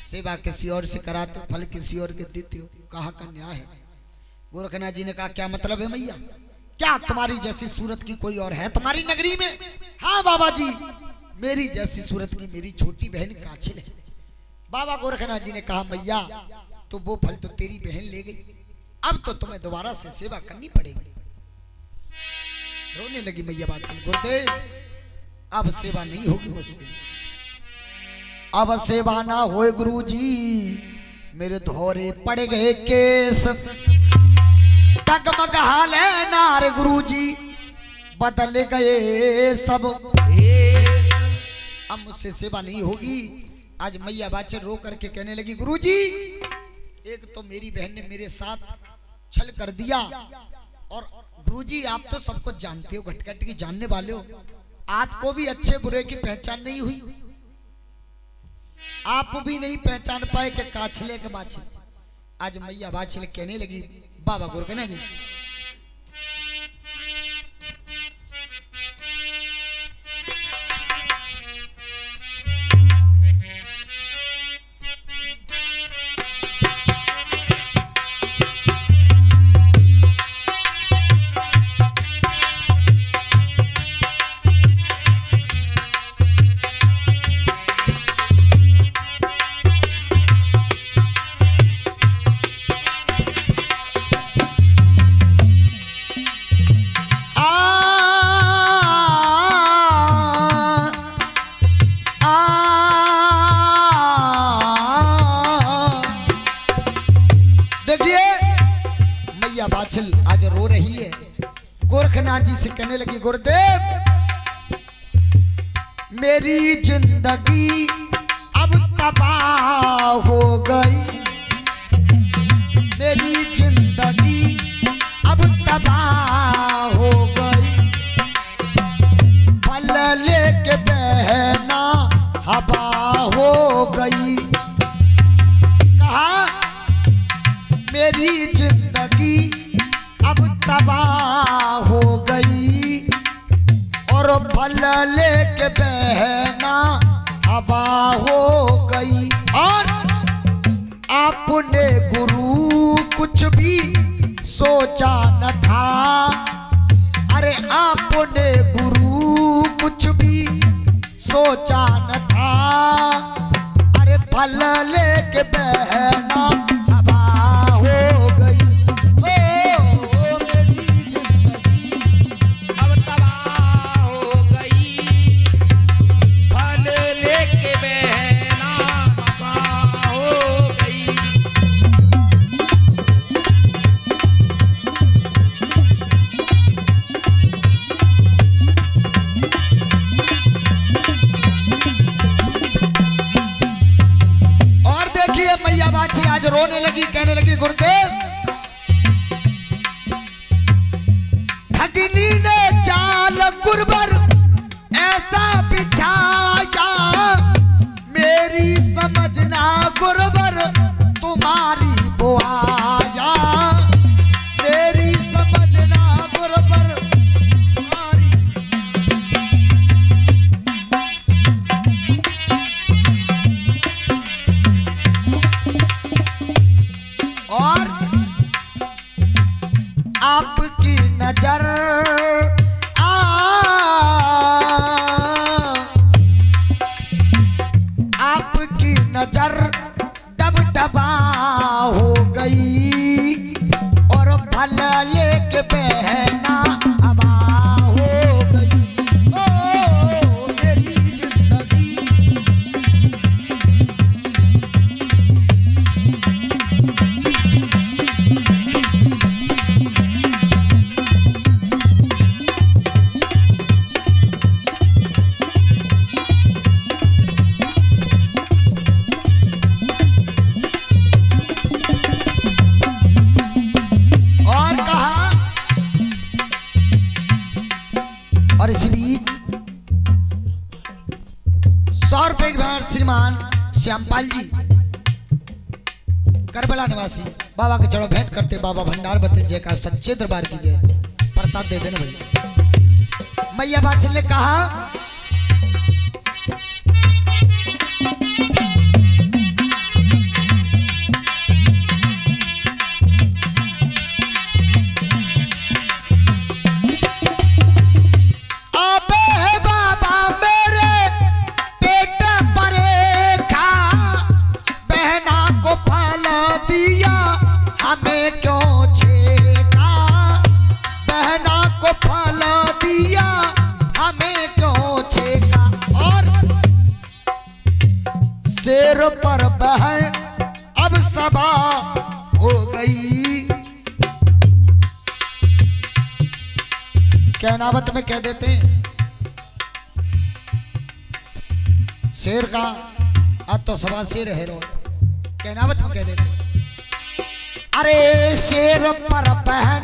सेवा किसी और से कराते हो, फल किसी और के देते हो, कहाँ का न्याय है? गोरखनाथ जी ने कहा क्या मतलब है मैया? क्या तुम्हारी जैसी सूरत की कोई और है तुम्हारी नगरी में? हाँ बाबा जी, मेरी जैसी सूरत की मेरी छोटी बहन काछिल है। बाबा गोरखनाथ जी ने कहा मैया, तो वो फल तो तेरी बहन ले गई, अब तो तुम्हें दोबारा से सेवा करनी पड़ेगी। रोने लगी मैया बाछिल। गुरुदेव, अब सेवा नहीं होगी मुझसे, अब सेवा ना होए गुरुजी, मेरे धोरे पड़ गए केस, डगमग हाल है नार गुरुजी, बदल गए सब। अब मुझसे सेवा नहीं होगी। आज मैया बाछिल रो करके कहने लगी गुरुजी, एक तो मेरी बहन ने मेरे साथ छल कर दिया, और गुरुजी आप तो सब कुछ जानते हो, घटघट की जानने वाले हो, आपको भी अच्छे बुरे की पहचान नहीं हुई, आप भी नहीं पहचान पाए कि काछले के बाछिल। आज मैया बाछिल कहने लगी बाबा गोरखनाथ जी, बाछिल आज रो रही है। गोरखनाथ जी से कहने लगी गुरुदेव, मेरी जिंदगी अब तबाह हो गई, मेरी जिंदगी अब तबाह हो गई, फल लेके बहना हवा हो गई। कहा मेरी जिंदगी अब तबाह हो गई, और फल लेके बहना हवा हो गई। और आपने गुरु कुछ भी सोचा न था, अरे आपने गुरु कुछ भी सोचा न था, अरे फल लेके बहना आज रोने लगी, कहने लगी गुरुदेव, ठगनी ने चाल गुरबर ऐसा बिछाया, मेरी समझना गुरबर तुम्हारी बुआया, मेरी समझना गुरबर तुम्हारी। और आपकी नजर आपकी नजर डबडबा हो गई, और फल लेके बहना हवा हो 100 रुपए की भेंट श्रीमान श्यामपाल जी करबला निवासी बाबा के चढ़ो भेंट करते। बाबा भंडार बते जय का सच्चे दरबार की जय। प्रसाद दे देना भैया। मैया बादशाह ने कहा हमें क्यों छेड़ा, बहना को फल दिया हमें क्यों छेड़ा। और शेर पर बहन अब सभा हो गई। कहनावत में कह देते हैं शेर का अब तो सभा शेर है रो। कहनावत में कह देते हैं अरे शेर पर बहन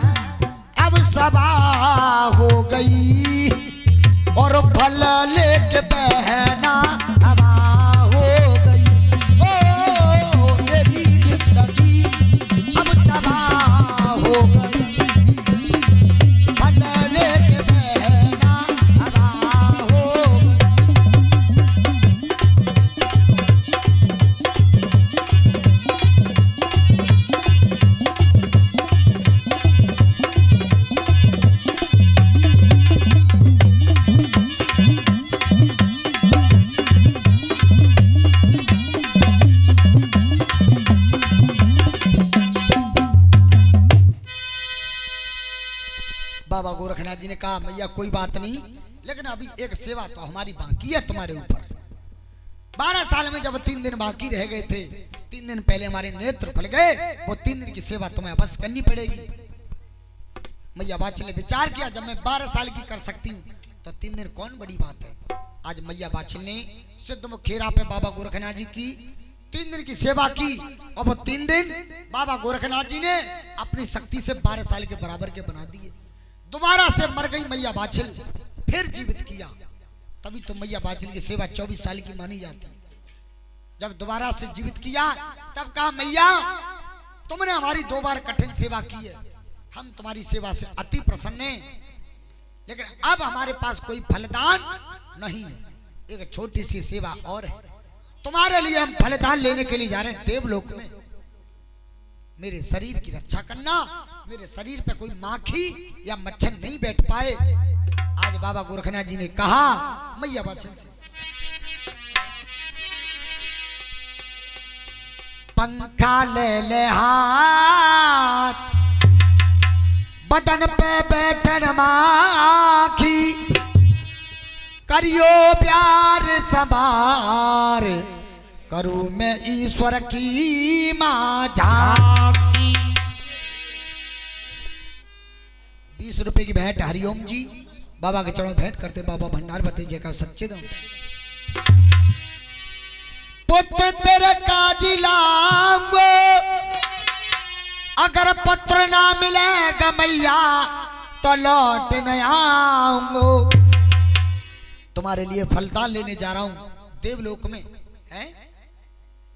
अब सभा हो गई और फल लेके बहना हवा हो गई। ओ मेरी जिंदगी अब तबाह हो गई, फल लेके बहना हवा हो गई। बाबा गोरखनाथ जी ने कहा मैया कोई बात नहीं, लेकिन अभी एक सेवा तो हमारी बाकी है तुम्हारे ऊपर। 12 साल में जब 3 दिन बाकी रह गए थे, 3 दिन पहले हमारे नेत्र खुल गए, वो 3 दिन की सेवा तुम्हें बस करनी पड़ेगी। मैया बादशाह ने विचार किया जब मैं 12 साल की कर सकती हूँ तो 3 दिन कौन बड़ी बात है। आज मैया बादशाह ने सिद्धमुख खेरा पे बाबा गोरखनाथ जी की 3 दिन की सेवा की और वो 3 दिन बाबा गोरखनाथ जी ने अपनी शक्ति से 12 साल के बराबर के बना दिए। दोबारा से मर गई मैया बाछिल, फिर जीवित किया। तभी तो मैया बाछिल की सेवा 24 साल की मानी जाती। जब दोबारा से जीवित किया तब कहा मैया तुमने हमारी 2 बार कठिन सेवा की है, हम तुम्हारी सेवा से अति प्रसन्न हैं, लेकिन अब हमारे पास कोई फलदान नहीं है। एक छोटी सी सेवा और है, तुम्हारे लिए हम फलदान लेने के लिए जा रहे हैं देवलोक में। मेरे शरीर की रक्षा करना, मेरे शरीर पे कोई माखी या मच्छर नहीं बैठ पाए। आज बाबा गोरखनाथ जी ने कहा मैया बादशाह से पंखा ले ले हाथ, बदन पे बैठन माखी, करियो प्यार सवार, करूं मैं ईश्वर की माझा। 20 रुपए की भेंट हरिओम जी बाबा के चरणों भेंट करते। बाबा भंडार बते जय का सच्चे दो। पुत्र तेरे काजी लाऊंगो, अगर पुत्र ना मिलेगा मैया तो लौट न आऊंगो। तुम्हारे लिए फलदान लेने जा रहा हूं देवलोक में है।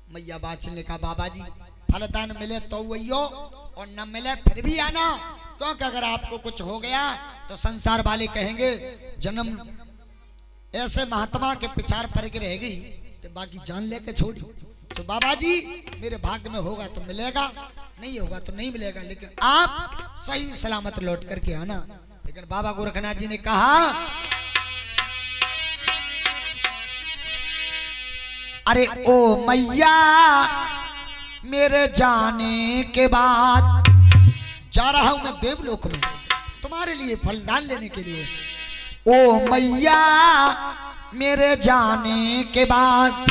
मैया बादशाह ने कहा बाबा जी फलदान मिले तो वही और न मिले फिर भी आना, क्योंकि अगर आपको कुछ हो गया तो संसार वाले कहेंगे जन्म ऐसे महात्मा के पिछाड़ पर के रह गई तो बाकी जान लेके छोड़ी। तो बाबा जी मेरे भाग्य में होगा तो मिलेगा, नहीं होगा तो नहीं मिलेगा, लेकिन आप सही सलामत लौट करके आना। लेकिन बाबा गोरखनाथ जी ने कहा अरे ओ मैया मेरे जाने के बाद जा रहा हूं मैं देवलोक में तुम्हारे लिए फलदान लेने के लिए। ओ मैया मेरे जाने के बाद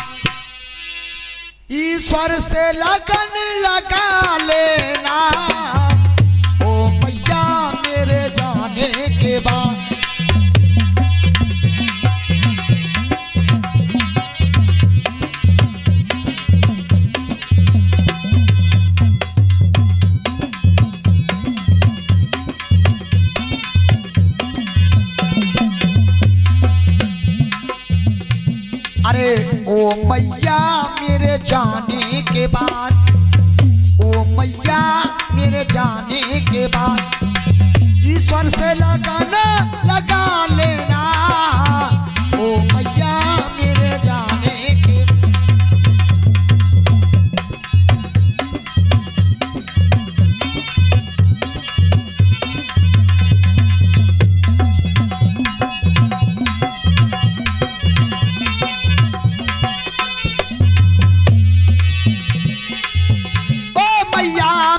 ईश्वर से लगन लगा लेना। ओ मैया मेरे जाने के बाद अरे ओ मैया मेरे जाने के बाद, ओ मैया मेरे जाने के बाद ईश्वर से लगन लगा लेना। ओ मैया मेरे जाने के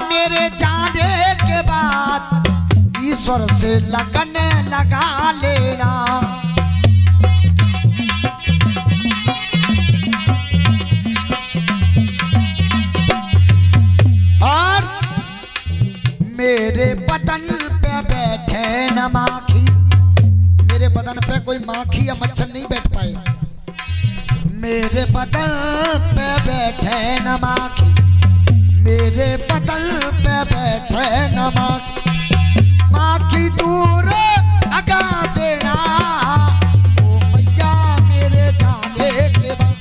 मेरे जाने के बाद ईश्वर से लगन लगा लेना। और मेरे बदन पे बैठे न माखी, मेरे बदन पे कोई माखी या मच्छर नहीं बैठ पाए। मेरे बदन पे बैठे न माखी, मेरे बदन पे बैठे न माखी दूर लगा देना। ओ मैया मेरे जाने के बाद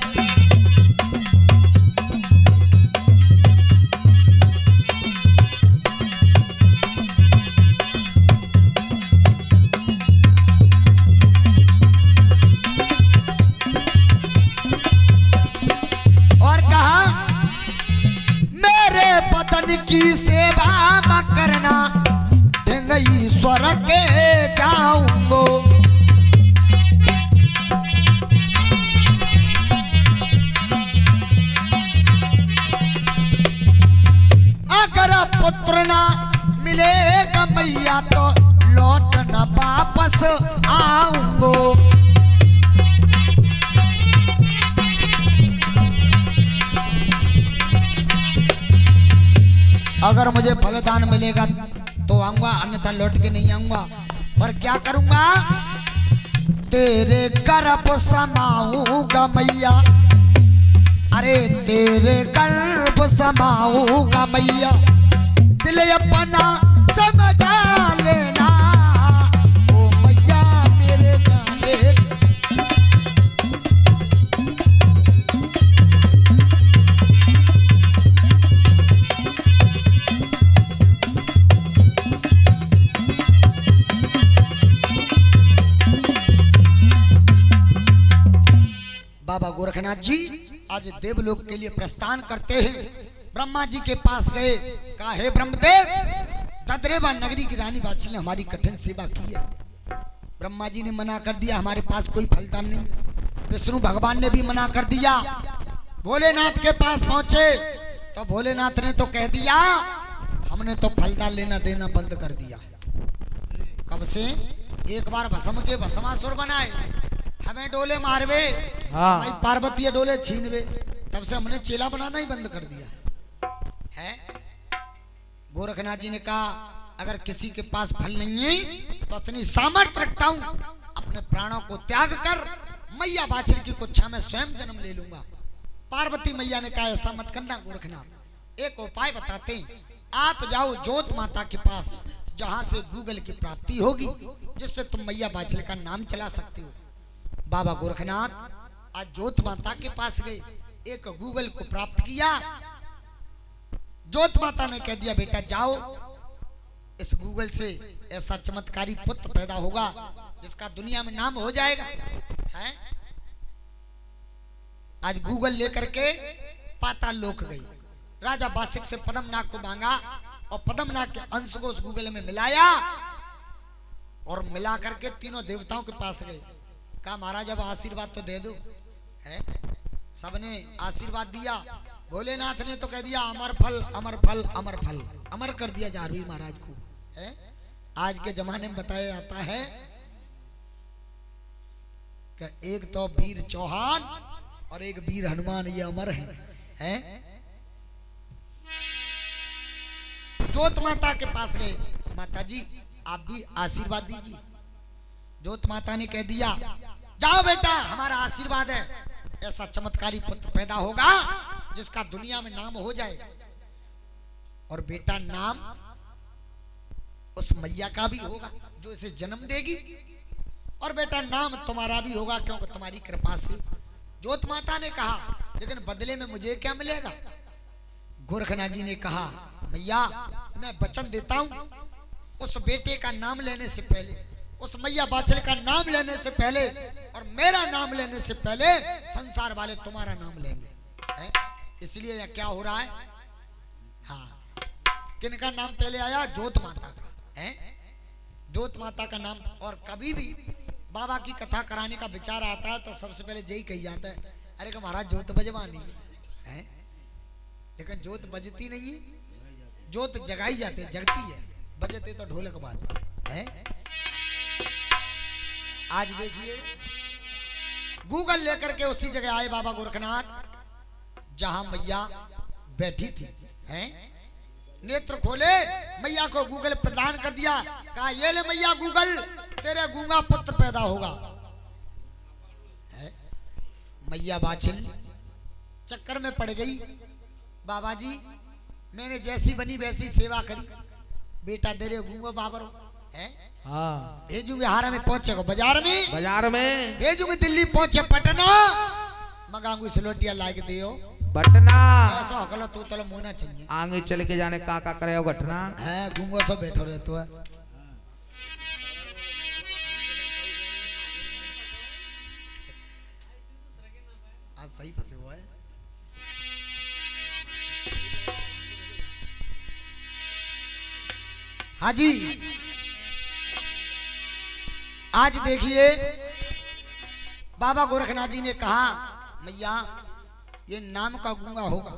और कहा बदन की सेवा म करना, ढंगई स्वर्ग के जाऊंगो। अगर पुत्र ना मिलेगा मैया तो लौट न वापस आऊंगो। अगर मुझे फलदान मिलेगा तो आऊंगा, अन्यथा लौट के नहीं आऊंगा। पर क्या करूंगा? तेरे गर्भ समाऊंगा मैया, अरे तेरे गर्भ समाऊंगा मैया, दिल अपना समझा लेना। ओ मैया मेरे जाने बाबा गोरखनाथ जी आज देवलोक के लिए प्रस्थान करते हैं। ब्रह्मा जी के पास गए, कहा हे ब्रह्मदेव, तद्रेवा नगरी की रानी बादशाह ने हमारी कठिन सेवा की है। ब्रह्मा जी ने मना कर दिया, हमारे पास कोई फलदान नहीं। विष्णु भगवान ने भी मना कर दिया। भोलेनाथ के पास पहुंचे तो भोलेनाथ ने तो कह दिया, हमने तो फलदान लेना देना बंद कर दिया। कब से? एक बार भस्म के भस्मासुर बनाए, हमें डोले मारवे, हाँ। पार्वती डोले छीनवे, तब से हमने चेला बनाना ही बंद कर दिया है। गोरखनाथ जी ने कहा, अगर किसी के पास फल नहीं है तो इतनी सामर्थ्य रखता हूं, अपने प्राणों को त्याग कर मैया बाछड़ की कुच्छा में स्वयं जन्म ले लूंगा। पार्वती मैया ने कहा, ऐसा मत करना गोरखनाथ, एक उपाय बताते हैं। आप जाओ जोत माता के पास, जहां से गूगल की प्राप्ति होगी, जिससे तुम मैया बाछड़ का नाम चला सकते हो। बाबा गोरखनाथ आज जोत माता के पास गए, एक गूगल को प्राप्त किया। जोत माता ने कह दिया, बेटा जाओ, इस गूगल से ऐसा चमत्कारी पुत्र पैदा होगा जिसका दुनिया में नाम हो जाएगा। है? आज गूगल लेकर के पाताल लोक गई। राजा बासिक से पद्मनाग को मांगा और पद्मनाग के अंश को उस गूगल में मिलाया और मिला करके तीनों देवताओं के पास गए। कहा, महाराज अब आशीर्वाद तो दे दो। है? सबने आशीर्वाद दिया। भोलेनाथ ने तो कह दिया, अमर फल अमर फल अमर फल, अमर कर दिया जारवी महाराज को। है? आज के जमाने में बताया जाता है कि एक तो वीर चौहान और एक वीर हनुमान, ये अमर है? जोत माता के पास गए, माता जी आप भी आशीर्वाद दीजिए। जोत माता ने कह दिया, जाओ बेटा, हमारा आशीर्वाद है, ऐसा चमत्कारी पुत्र पैदा होगा जिसका दुनिया में नाम हो जाए। और बेटा नाम उस मैया का भी होगा जो इसे जन्म देगी, और बेटा नाम तुम्हारा भी होगा, क्योंकि तुम्हारी कृपा से जोत माता ने कहा लेकिन बदले में मुझे क्या मिलेगा? गोरखनाथ जी ने कहा मैया मैं वचन देता हूं, उस बेटे का नाम लेने से पहले, उस मैया बाछल का नाम लेने से पहले और मेरा नाम लेने से पहले संसार वाले तुम्हारा नाम लेंगे, है? इसलिए यह क्या हो रहा है? हाँ, किनका नाम पहले आया? जोत माता का, है? जोत माता का नाम। और कभी भी बाबा की कथा कराने का विचार आता है तो सबसे पहले यही कही जाता है, अरे कि महाराज जोत बजवानी है, लेकिन जोत बजती नहीं है, जोत जगाई जाती है, जगती है, बजते तो ढोलक बाज है। आज देखिए गूगल लेकर के उसी जगह आए बाबा गोरखनाथ जहां मैया बैठी थी, हैं? नेत्र खोले, मैया को गूगल प्रदान कर दिया, कहा ये ले मैया गूगल, तेरे गूंगा पुत्र पैदा होगा। मैया बाछिल चक्कर में पड़ गई, बाबा जी मैंने जैसी बनी वैसी सेवा करी, बेटा दे रहे गूंगा बाबर है, हाँ भेजूंगे हारा में पहुंचेगा बाजार में भेजूंगे, दिल्ली पहुंचे पटना मगांगू सिलोटिया लाके दियो पटना, ऐसा हकलो तू तलो मोना चाहिए, आगे चल के जाने का करे घटना है, गूंगो सब बैठो रहे तो है। आज सही फंसे हुआ है। हाँ जी, आज देखिए बाबा गोरखनाथ जी ने कहा मैया ये नाम का गूंगा होगा,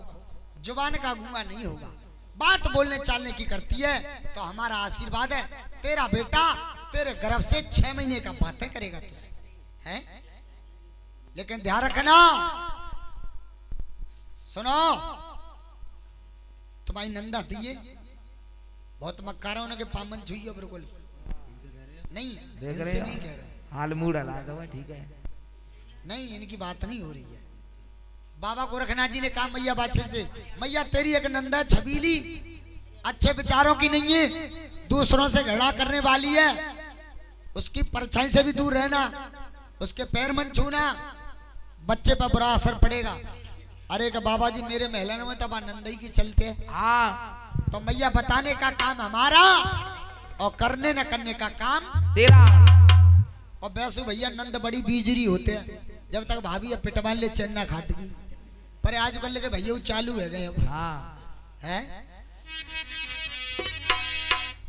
जुबान का गूंगा नहीं होगा, बात बोलने चालने की करती है तो हमारा आशीर्वाद है, तेरा बेटा तेरे गर्भ से 6 महीने का बातें करेगा तुझसे, हैं? लेकिन ध्यान रखना, सुनो तुम्हारी नंदा थी ये बहुत मक्कारा होने के पामन छुई है, बिल्कुल नहीं, इनसे नहीं कह रहे, हाल मूड हला दो, ठीक है, नहीं इनकी बात नहीं हो रही है। बाबा गोरखनाथ जी ने कहा मैया बादशाह से, मैया तेरी एक नंदा छबीली अच्छे विचारों की नहीं है, दूसरों से झगड़ा करने वाली है, उसकी परछाई से भी दूर रहना, उसके पैर मन छूना, बच्चे पर बुरा असर पड़ेगा। अरे का बाबा जी मेरे महलन में तो नंदई की चलते हैं, हाँ तो मैया बताने का काम हमारा और करने न करने का काम तेरा। और वैसे भैया नंद बड़ी बीजरी होते हैं, जब तक भाभी अब पिटवान ले चन्ना खाती, पर आज कल लेके भैया चालू है गए अब, हाँ है?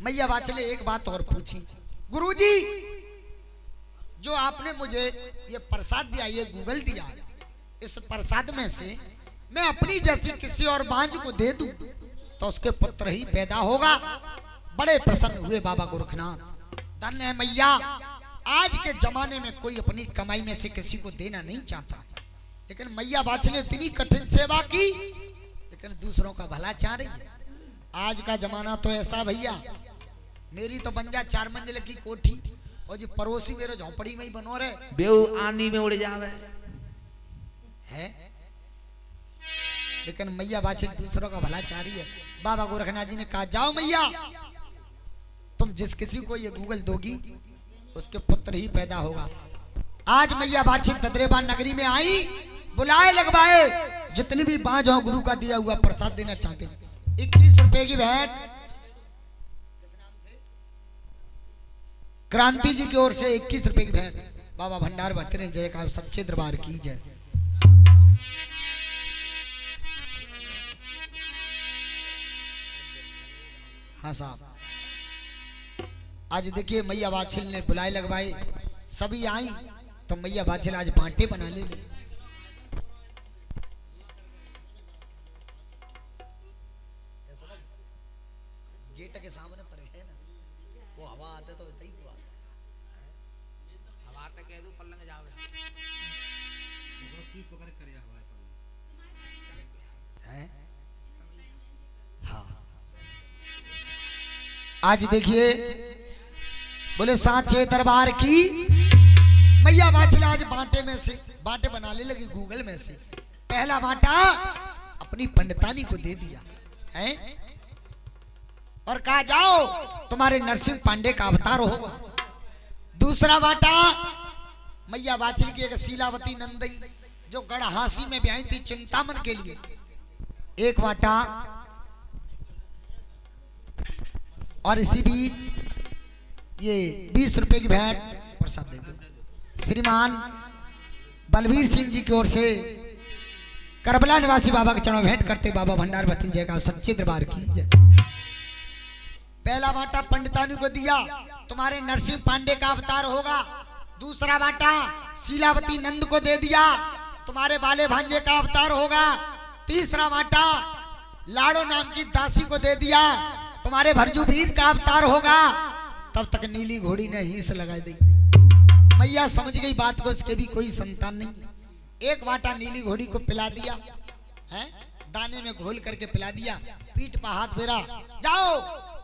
मैया बाचले एक बात और पूछी, गुरुजी जो आपने मुझे ये प्रसाद दिया, ये गूगल दिया, इस प्रसाद में से मैं अपनी जैसी किसी और बांझ को दे दूं तो उसके पुत्र ही पैदा होगा। बड़े प्रसन्न हुए बाबा गोरखनाथ, धन्य है मैया, आज के जमाने में कोई अपनी कमाई में से किसी को देना नहीं चाहता, लेकिन मैया बाछी ने इतनी कठिन सेवा की लेकिन दूसरों का भला चाह रही है। आज का जमाना तो ऐसा भैया, मेरी तो बन जा 4 मंजिल की कोठी और जो पड़ोसी मेरे झोपड़ी में ही बनो रहे, बेऊ आनी में उड़ जावे है, लेकिन मैया बाछी दूसरों का भला चाह रही है। बाबा गोरखनाथ जी ने कहा जाओ मैया, तुम जिस किसी को ये गूगल दोगी उसके पुत्र ही पैदा होगा। आज मैया बाछी ददरेबान नगरी में आई, बुलाए लगवाए, जितनी भी बाँझ हो गुरु का दिया हुआ प्रसाद देना चाहते, 21 रुपए की भेंट क्रांति जी की ओर से 21 रुपए की भेंट। बाबा भंडार भट्ट ने जय का सच्चे दरबार की जय। हाँ साहब, आज देखिए मैया बाछिल ने बुलाए लगवाए, सभी आई तो मैया बाछिल आज बांटे बना ले। गेट के सामने पर है ना, वो हवा आते तो ही हुआ, हवा तक कह दू पलंग जावे है। हाँ आज देखिए बोले सांचे दरबार की मैया बाछिल आज बांटे में से बांटे बनाने लगी गूगल में से। पहला बांटा अपनी पंडितानी को दे दिया है और कहा जाओ तुम्हारे नरसिंह पांडे का अवतार होगा। दूसरा बांटा मैया बाछिल की एक शीलावती नंदई जो गढ़हासी में ब्याई थी चिंतामन के लिए, एक बाटा। और इसी बीच ये 20 रुपए की भेंट प्रसाद दे दो श्रीमान बलवीर सिंह जी की ओर से करबला निवासी बाबा के चरणों भेंट करते बाबा भंडार भतीजे का सच्चे दरबार की जय। पहला बाटा पंडितानी को दिया, तुम्हारे नरसिंह पांडे का अवतार होगा। दूसरा बाटा शीलावती नंद को दे दिया, तुम्हारे बाले भांजे का अवतार होगा। तीसरा बाटा लाड़ो नाम की दासी को दे दिया, तुम्हारे भरजू वीर का अवतार होगा। तब तक नीली घोड़ी ने हीस लगा दी। मैया समझ गई बात को, इसके भी कोई संतान नहीं। एक बाटा नीली घोड़ी को पिला दिया है, दाने में घोल करके पिला दिया, पीठ पर हाथ फेरा, जाओ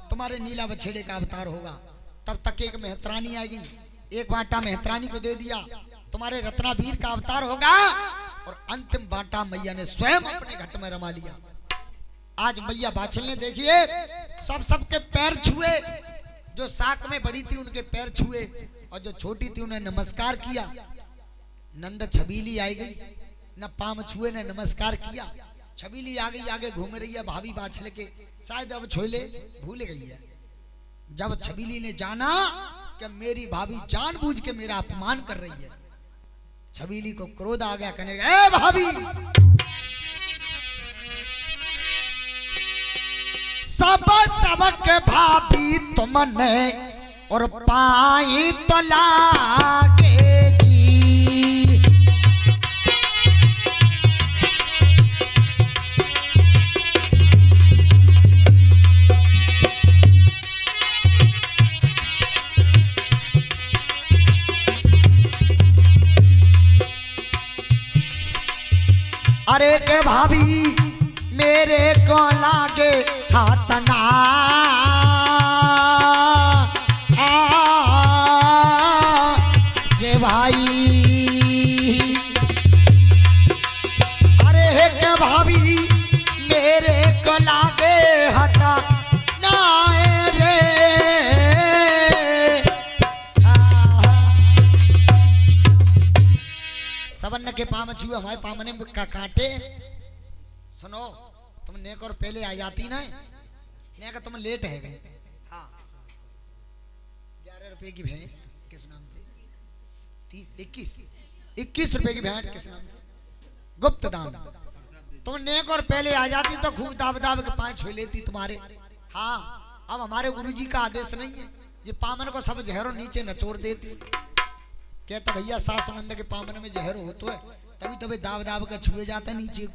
तुम्हारे नीला बछेड़े का अवतार होगा। तब तक एक मेहतरानी आएगी, एक बाटा मेहतरानी को दे दिया, तुम्हारे रत्नावीर का अवतार होगा। और अंतिम बाटा मैया ने स्वयं अपने घट में रमा लिया। आज मैया बाछल ने देखिए सबके पैर छुए, जो साक में बड़ी थी उनके पैर छुए और जो छोटी थी उन्हें नमस्कार किया। नंद छबीली आई गई, न पाम छुए न नमस्कार किया। छबीली आ गई, आगे घूम रही है भाभी बाछल के, शायद अब छोले भूल गई है। जब छबीली ने जाना कि मेरी भाभी जानबूझ के मेरा अपमान कर रही है, छबीली को क्रोध आ गया, कहने लगा ए भाभी, सबक भाभी तुमने और पाई तो लागे जी। अरे के भाभी मेरे को लागे हाथ ना ये भाई। अरे के भाभी मेरे को लागे हाथ ना रे। सबन के पाम छुए हमारे पामने का कांटे। सुनो तुम नेक और पहले आ जाती ना, नेक तुम लेट है गए। हाँ 11 रुपए की भेंट किस नाम से, 21 रुपए की भेंट किस नाम से, गुप्त दान। तुम नेक और पहले आ जाती तो खूब दाब दाब के 5 छुए लेती तुम्हारे। हाँ अब हमारे गुरुजी का आदेश नहीं है, ये पामन को सब जहरों नीचे नचोड़ देती। कहता भैया सासुनंद के पामन में जहर हो तो है, तभी तभी दाब दाब के छुए जाते नीचे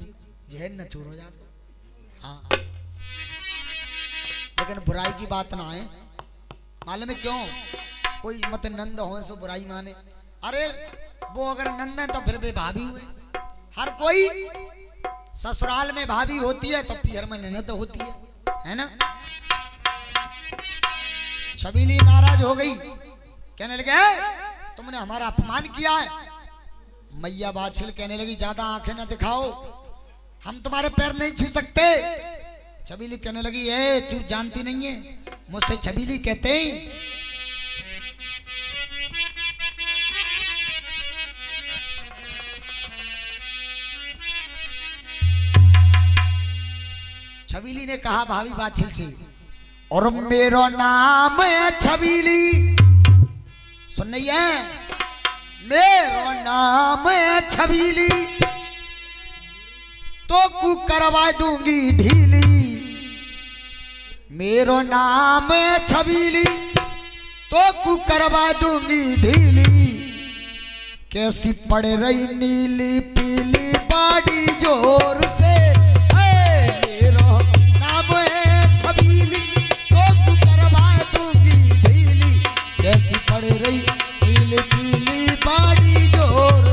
जहर नचोड़ हो जाता। हाँ लेकिन बुराई की बात ना है, मालूम है क्यों? कोई मत नंद हो सो बुराई माने। अरे वो अगर नंद है तो फिर वे भाभी हुए। हर कोई ससुराल में भाभी होती है तो पीहर में ननद होती है ना। छबीली नाराज हो गई, कहने लगे तुमने हमारा अपमान किया है। मैया बाछिल कहने लगी ज्यादा आंखें ना दिखाओ, हम तुम्हारे पैर नहीं छू सकते। छबीली कहने लगी ए तू जानती नहीं है, मुझसे छबीली कहते हैं। छबीली ने कहा भाभी बाछिल से, और मेरो नाम है छबीली। सुन रही है, मेरो नाम है छबीली, तो कु करवा दूंगी ढीली। मेरो नाम है छबीली, तो कु करवा दूंगी ढीली। कैसी पड़ रही नीली पीली बाड़ी जोर से, मेरो नाम है छबीली, तो कु करवा दूंगी ढीली। कैसी पड़ रही नीली पीली बाड़ी जोर।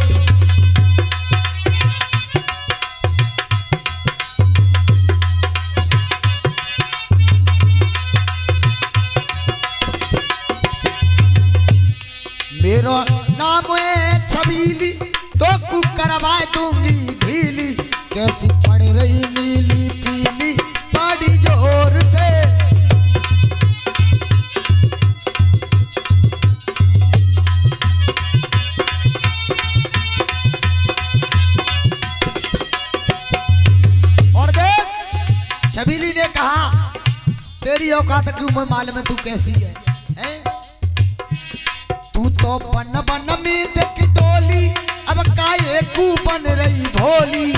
मेरो नाम है छबीली, तो कु करवा दूंगी ढीली। कैसी पड़ रही नीली पीली बड़ी जोर से। छबीली ने कहा तेरी औकात क्यों मैं मालूम है तू कैसी है, हैं? तू तो बन बन में देख डोली अब काये कू बन रही भोली,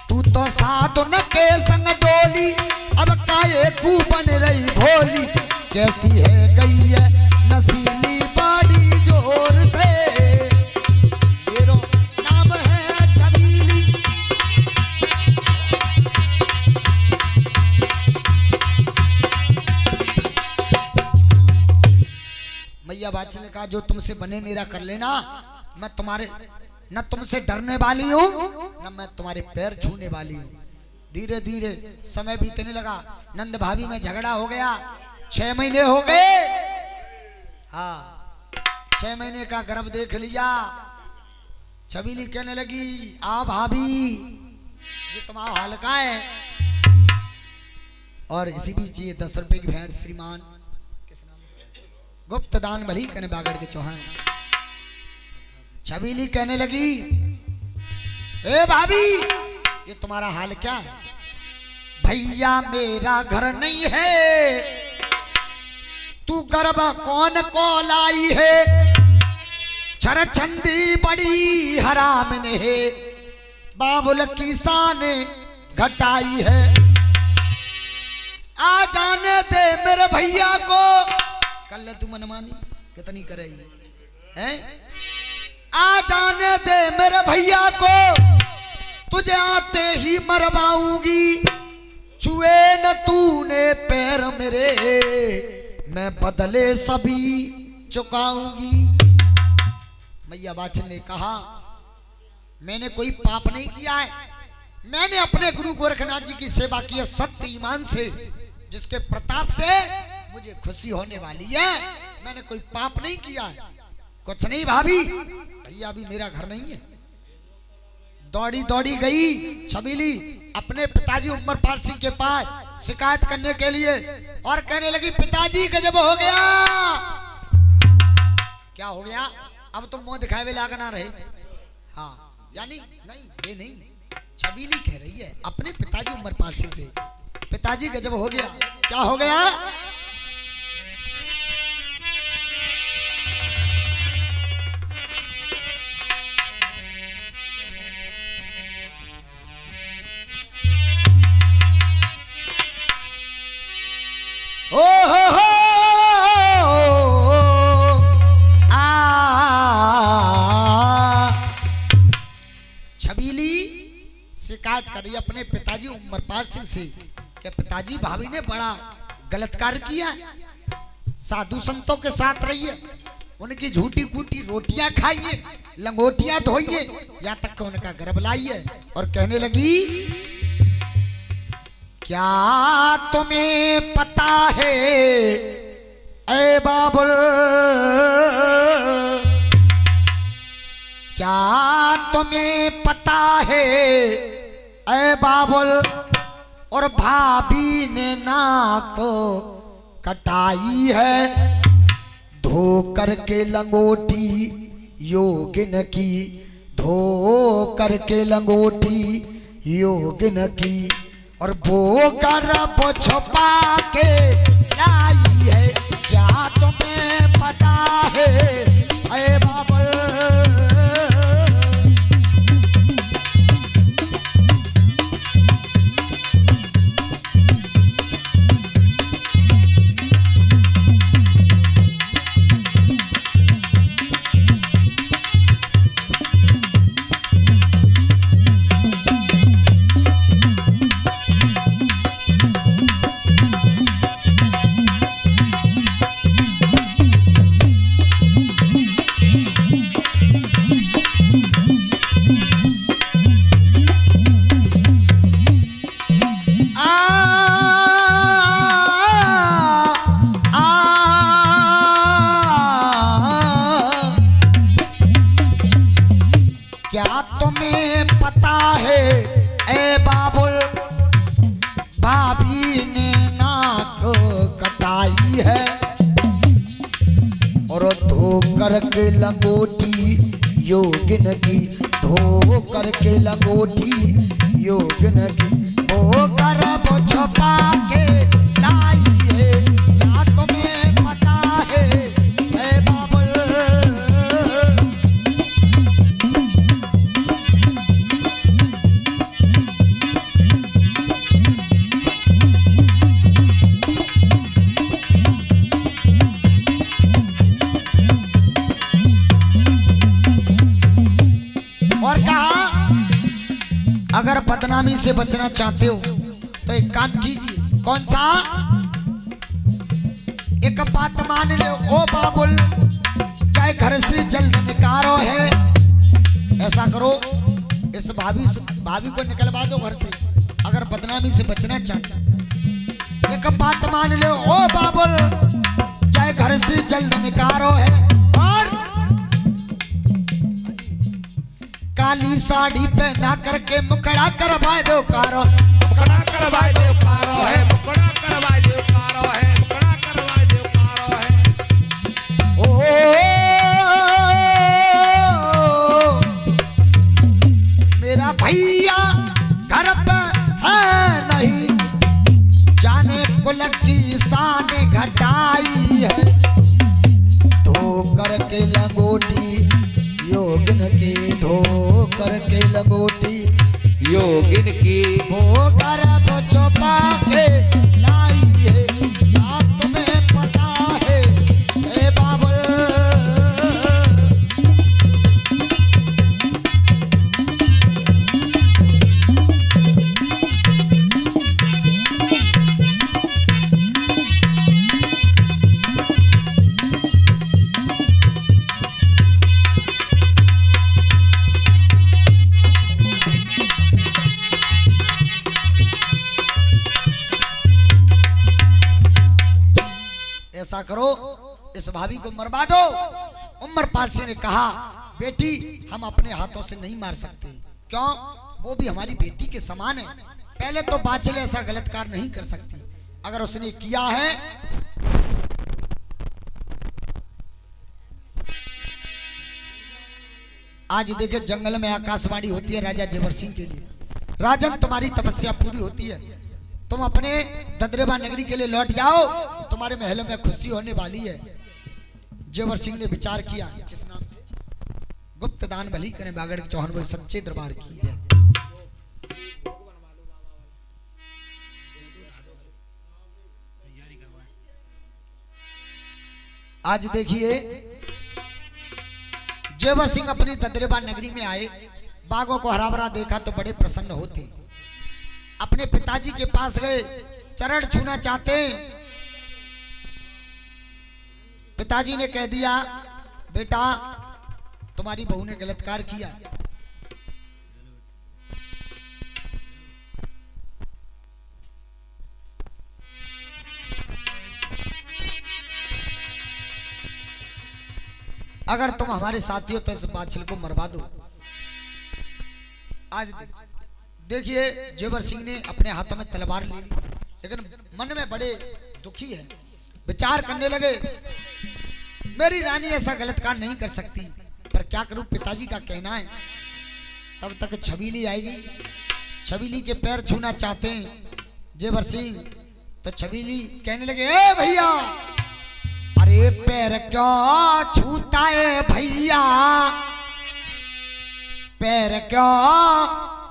तू तो साधुन के संग डोली अब काये कू बन रही भोली, कैसी है गई है नसीली बाड़ी जोर से, तेरो नाम है छबीली। मैया बादशाह ने कहा जो तुमसे बने मेरा कर लेना, मैं तुम्हारे न तुमसे डरने वाली हूँ न मैं तुम्हारे पैर छूने वाली हूँ। धीरे धीरे समय बीतने लगा, नंद भाभी में झगड़ा हो गया, 6 महीने हो गए। हाँ 6 महीने का गर्भ देख लिया। छबीली कहने लगी आ भाभी ये तुम्हारा हाल का है, और इसी बीच ये 10 रुपए की भेंट श्रीमान गुप्त दान भली कने बागड़ के चौहान। छबीली कहने लगी ए भाभी ये तुम्हारा हाल क्या है, भैया मेरा घर नहीं है, तू गर्भ कौन को लाई है, छरछंदी बड़ी हराम ने है, बाबुल की शान घटाई है, आ जाने दे मेरे भैया को, कर ले तू मनमानी कितनी करेगी हैं, आ जाने दे मेरे भैया को, तुझे आते ही मरवाऊंगी, छुए न तूने पैर मेरे, मैं बदले सभी चुकाऊंगी। मैया बादशाह ने कहा मैंने कोई पाप नहीं किया है, मैंने अपने गुरु गोरखनाथ जी की सेवा की है सत्य ईमान से, जिसके प्रताप से मुझे खुशी होने वाली है, मैंने कोई पाप नहीं किया है। कुछ नहीं भाभी, भैया अभी मेरा घर नहीं है। दौड़ी दौड़ी गई छबीली अपने पिताजी उमरपाल सिंह के पास शिकायत करने के लिए, और कहने लगी पिताजी गजब हो गया। क्या हो गया, अब तुम मुंह दिखाए हुए लागा ना रहे। हाँ यानी नहीं ये नहीं, छबीली कह रही है अपने पिताजी उमरपाल सिंह से, पिताजी गजब हो गया। क्या हो गया, ओ हो छबीली शिकायत कर रही अपने पिताजी उमरपाल सिंह से कि पिताजी भाभी ने बड़ा गलत कार्य किया, साधु संतों के साथ रहिए, उनकी झूठी कूटी रोटियां खाइए, लंगोटियां धोइए, यहाँ तक कि उनका गर्भ लाइए। और कहने लगी क्या तुम्हें पता है ऐ बाबुल, क्या तुम्हें पता है ऐ बाबुल, और भाभी ने नाक कटाई है, धो करके लंगोटी योगिन की, धो करके लंगोटी योगिन की, और वो गर्भ छुपा के लाई है, क्या तुम्हें पता है ऐ बाबुल। क्या तुम्हें पता है ऐ बाबुल, भाभी ने नाक कटाई है, और धो करके लंगोटी योगिन की, धो करके लंगोटी योगिन की, ओ कर वो छुपा के लाई है, क्या तुम्हें पता है ए बाबुल। और कहा अगर बदनामी से बचना चाहते हो तो एक काम कीजिए। कौन सा? एक बात मान लो ओ बाबुल, चाहे घर से जल्द निकालो है, ऐसा करो इस भाभी को निकलवा दो घर से, अगर बदनामी से बचना चाहते हो। एक बात मान लो ओ बाबुल, चाहे घर से जल्द निकालो है, और काली साड़ी पहना करके मुखड़ा करवा दो कारो, मुखड़ा करवा दो कारो है, मुखड़ा करवा दो कारो है, मुखड़ा करवा दो कारो है। ओ मेरा भैया घर पे है नहीं, जाने कुल की शान घटाई है, धो करके लंगोटी योगिन की, धो करके लंगोटी योगिन की, वो कर वो छुपा के लाई है, क्या तुम्हें पता है ए बाबुल। ऐसा करो इस भाभी को मरवा दो। उमर पालसी ने कहा बेटी हम अपने हाथों से नहीं मार सकते, क्यों? वो भी हमारी बेटी के समान है। पहले तो बाचले ऐसा गलत कार्य नहीं कर सकती, अगर उसने किया है आज देखे जंगल में आकाशवाणी होती है राजा जेवर सिंह के लिए, राजन तुम्हारी तपस्या पूरी होती है, तुम अपने ददरेबा नगरी के लिए लौट जाओ, तुम्हारे महलों में खुशी होने वाली है। जेवर सिंह ने विचार किया, किस नाम से? गुप्त दान भली करें बागड़ के चौहान बोले सच्चे दरबार की जय। आज देखिए जेवर सिंह अपनी ददरेबा नगरी में आए, बागों को हरा भरा देखा तो बड़े प्रसन्न होते, अपने पिताजी के पास गए, चरण छूना चाहते। पिताजी ने कह दिया बेटा तुम्हारी बहू ने गलत कार्य किया, अगर तुम हमारे साथी हो तो इस बादशाह को मरवा दो। आज देखिए जेवर सिंह ने अपने हाथों में तलवार ले ली, लेकिन मन में बड़े दुखी है, विचार करने लगे मेरी रानी ऐसा गलत काम नहीं कर सकती, पर क्या करूं पिताजी का कहना है। तब तक छबीली आएगी, छबीली के पैर छूना चाहते हैं जेवर सिंह, तो छबीली कहने लगे ए भैया, अरे पैर क्यों छूता है भैया, पैर क्यों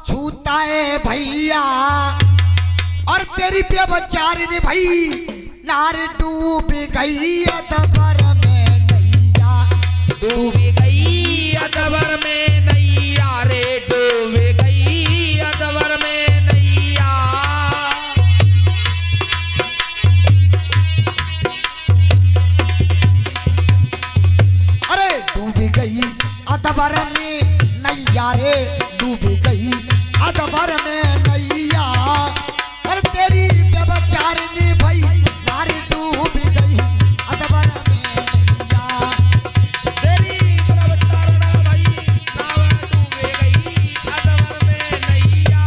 छूता है भैया, और तेरी पे बचारी भाई नार डूब गई अदबर में नैया, डूब गई अदबर में नैया रे, डूब गई अदबर में नैया। अरे डूब गई अदबर में नैया रे, डूब गई अदबर में नैया, और तेरी बेचारी भाई नारी डूब गई अदबर में नैया, तेरी बेचारी भाई नाव डूब गई अदबर में नैया।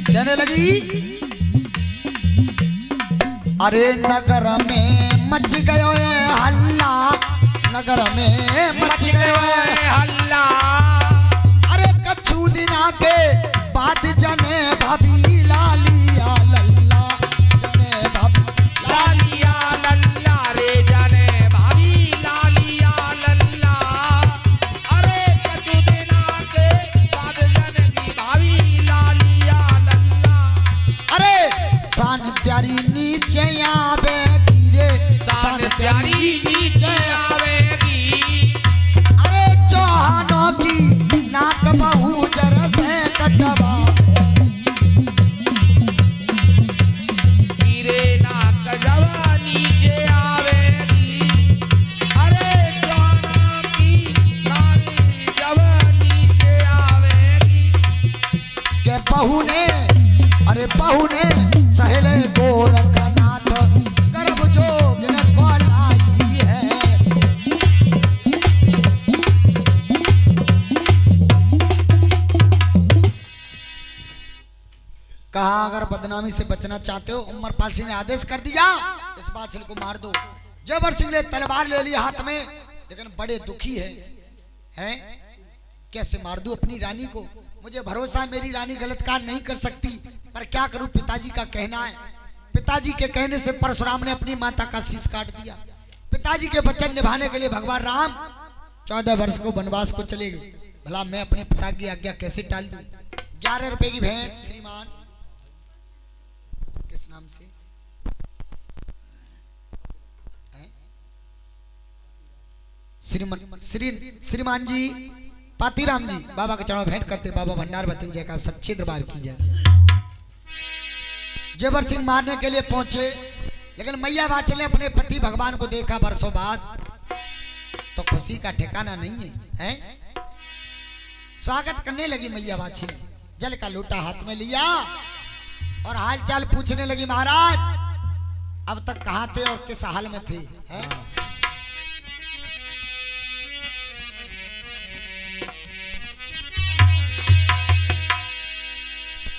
कहने लगी अरे नगर में मच गयो है हल्ला, नगर में मच गयो है हल्ला। अरे कछु दिना के बाद जने भाभी लालिया लल्ला, जने भाभी लालिया लल्ला रे जने भाभी लालिया लल्ला। अरे कछु दिना के बाद जने की भाभी लालिया लल्ला। अरे सान त्यारी नीचे आवेगी रे, सान त्यारी नीचे आवेगी। अरे चौहानों की नाक बहु जर से कटवा, हीरे नाक जवा नीचे आवेगी। अरे चौहानों की नाक जवा नीचे आवेगी। के बहू ने, अरे बहू ने सहेले गोरखनाथ गर्भ जोगिन को लाई है। कहा अगर बदनामी से बचना चाहते हो, उमरपाल सिंह ने आदेश कर दिया इस बाछिल को मार दो। जबर सिंह ने तलवार ले ली हाथ में, लेकिन बड़े दुखी हैं? कैसे मार दूं अपनी रानी को? मुझे भरोसा है मेरी रानी गलत काम नहीं कर सकती, पर क्या करूं, पिताजी का कहना है। पिताजी के कहने से परशुराम ने अपनी माता का शीश काट दिया। पिताजी के वचन निभाने के लिए भगवान राम 14 वर्ष को वनवास को चले गए। भला मैं अपने पिता की आज्ञा कैसे टाल दूं? 11 रुपए की भेंट श्रीमान, किस नाम से श्रीमान जी पातीराम जी बाबा के चढ़ाव भेंट करते। बाबा भंडार बतिन जय का सच्चे दरबार की जय। जबर सिंह मारने के लिए पहुंचे, लेकिन मैया बाछिल ने अपने पति भगवान को देखा वर्षों बाद, तो खुशी का ठिकाना नहीं है, स्वागत करने लगी मैया बाछिल। जल का लोटा हाथ में लिया और हालचाल पूछने लगी, महाराज अब तक कहां थे और किस हाल में थे?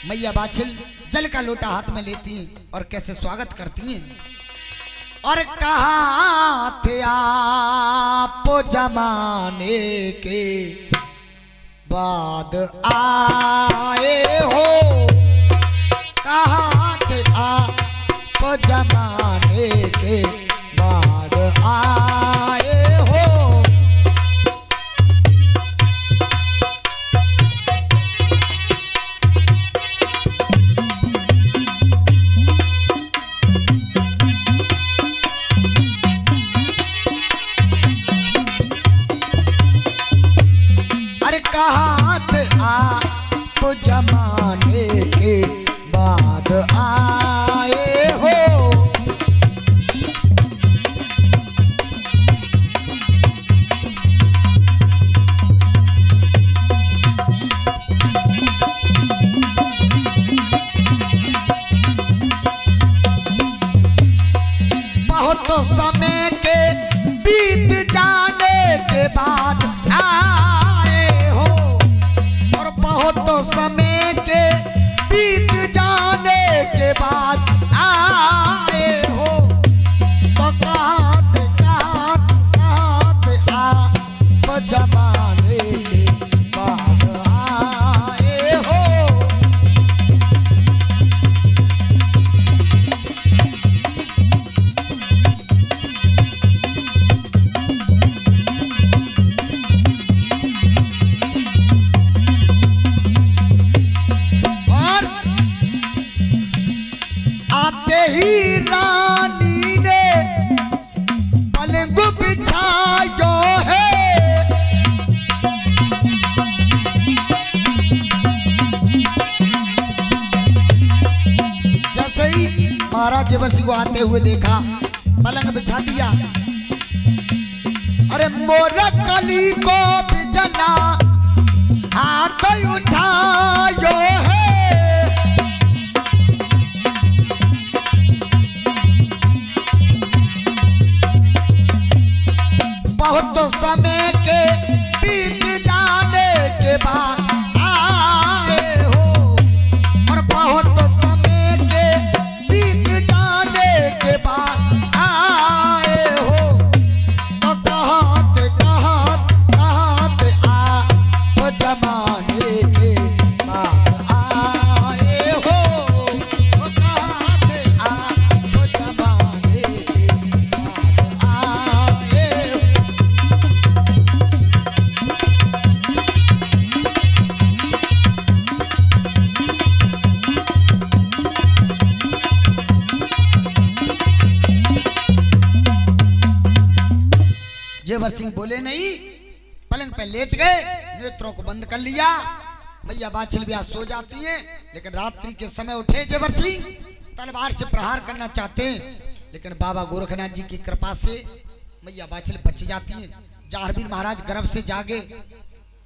मैया बाछिल जल का लोटा हाथ में लेती हैं और कैसे स्वागत करती हैं। और कहां थे आप जमाने के बाद आए हो, कहां थे आप जमाने के बाद आए हो। अरे कहां थे आप जमाने के बाद आए हो। बहुत समय के बीत जाने के बाद आए हो, और बहुत समय के बीत जाने के बाद आए हो। तो कहां थे आप जमाने के बाद आए हो। आते ही रानी ने पलंग बिछायो है। जैसे ही महाराज जेवर सिंह को आते हुए देखा, पलंग बिछा दिया। अरे मोर कली को बिजना हाथ उठायो है। बहुत समय के बीत जाने के बाद आए हो, और बहुत समय के बीत जाने के जेवर सिंह बोले नहीं, पलंग पे लेट गए, नेत्रों को बंद कर लिया। मैया बाछल ब्याह सो जाती हैं, लेकिन रात्रि के समय उठे जेवर सिंह, तलवार से प्रहार करना चाहते हैं, लेकिन बाबा गोरखनाथ जी की कृपा से मैया बाछल बच जाती हैं। जाहरवीर महाराज गर्भ से जागे,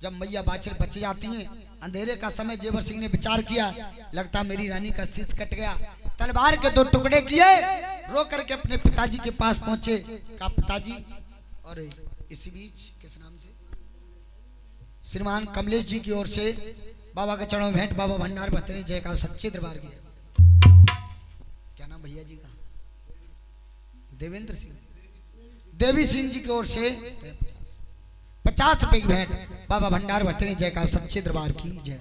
जब मैया बाछल बच जाती हैं, अंधेरे का समय जेवर सिंह ने विचार किया, लगता मेरी रानी का शीश कट गया। तलवार के 2 टुकड़े किए, रो करके अपने पिताजी के पास पहुंचे, कहा पिताजी। और इसी बीच किस नाम से, श्रीमान कमलेश जी की ओर से बाबा के चरणों में भेंट, बाबा भंडार भतरे जय का सच्चे दरबार की। क्या नाम भैया जी का? देवेंद्र सिंह, देवी सिंह जी की ओर से 50 रुपए की भेंट, बाबा भंडार भतरे जय का सच्चे दरबार की जय।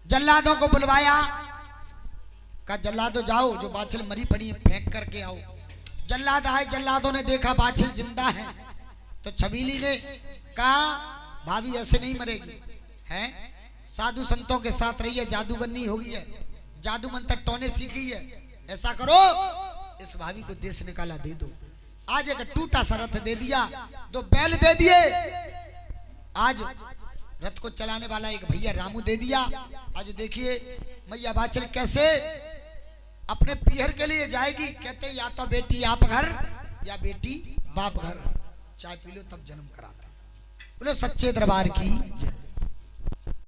जल्लादों को बुलवाया, कहा जल्लादो जाओ, जो बाछल मरी पड़ी है फेंक करके आओ। जल्लाद आए, जल्लादों ने देखा बाछल जिंदा है, तो छबीली ने कहा भाभी ऐसे नहीं मरेगी, हैं साधु संतों के साथ रही है, जादूगरनी हो गई है, जादू मंत्र टोने सीख गई है, ऐसा करो इस भाभी को देश निकाला दे दो। आज एक टूटा सा रथ दे दिया, 2 बैल दे दिए, आज रथ को चलाने वाला एक भैया रामू दे दिया। आज देखिए मैया बाछल कैसे अपने पीहर के लिए जाएगी, कहते या तो बेटी आप घर या बेटी बाप घर, चाय पी लो तब जन्म कराता। बोले सच्चे दरबार की जय।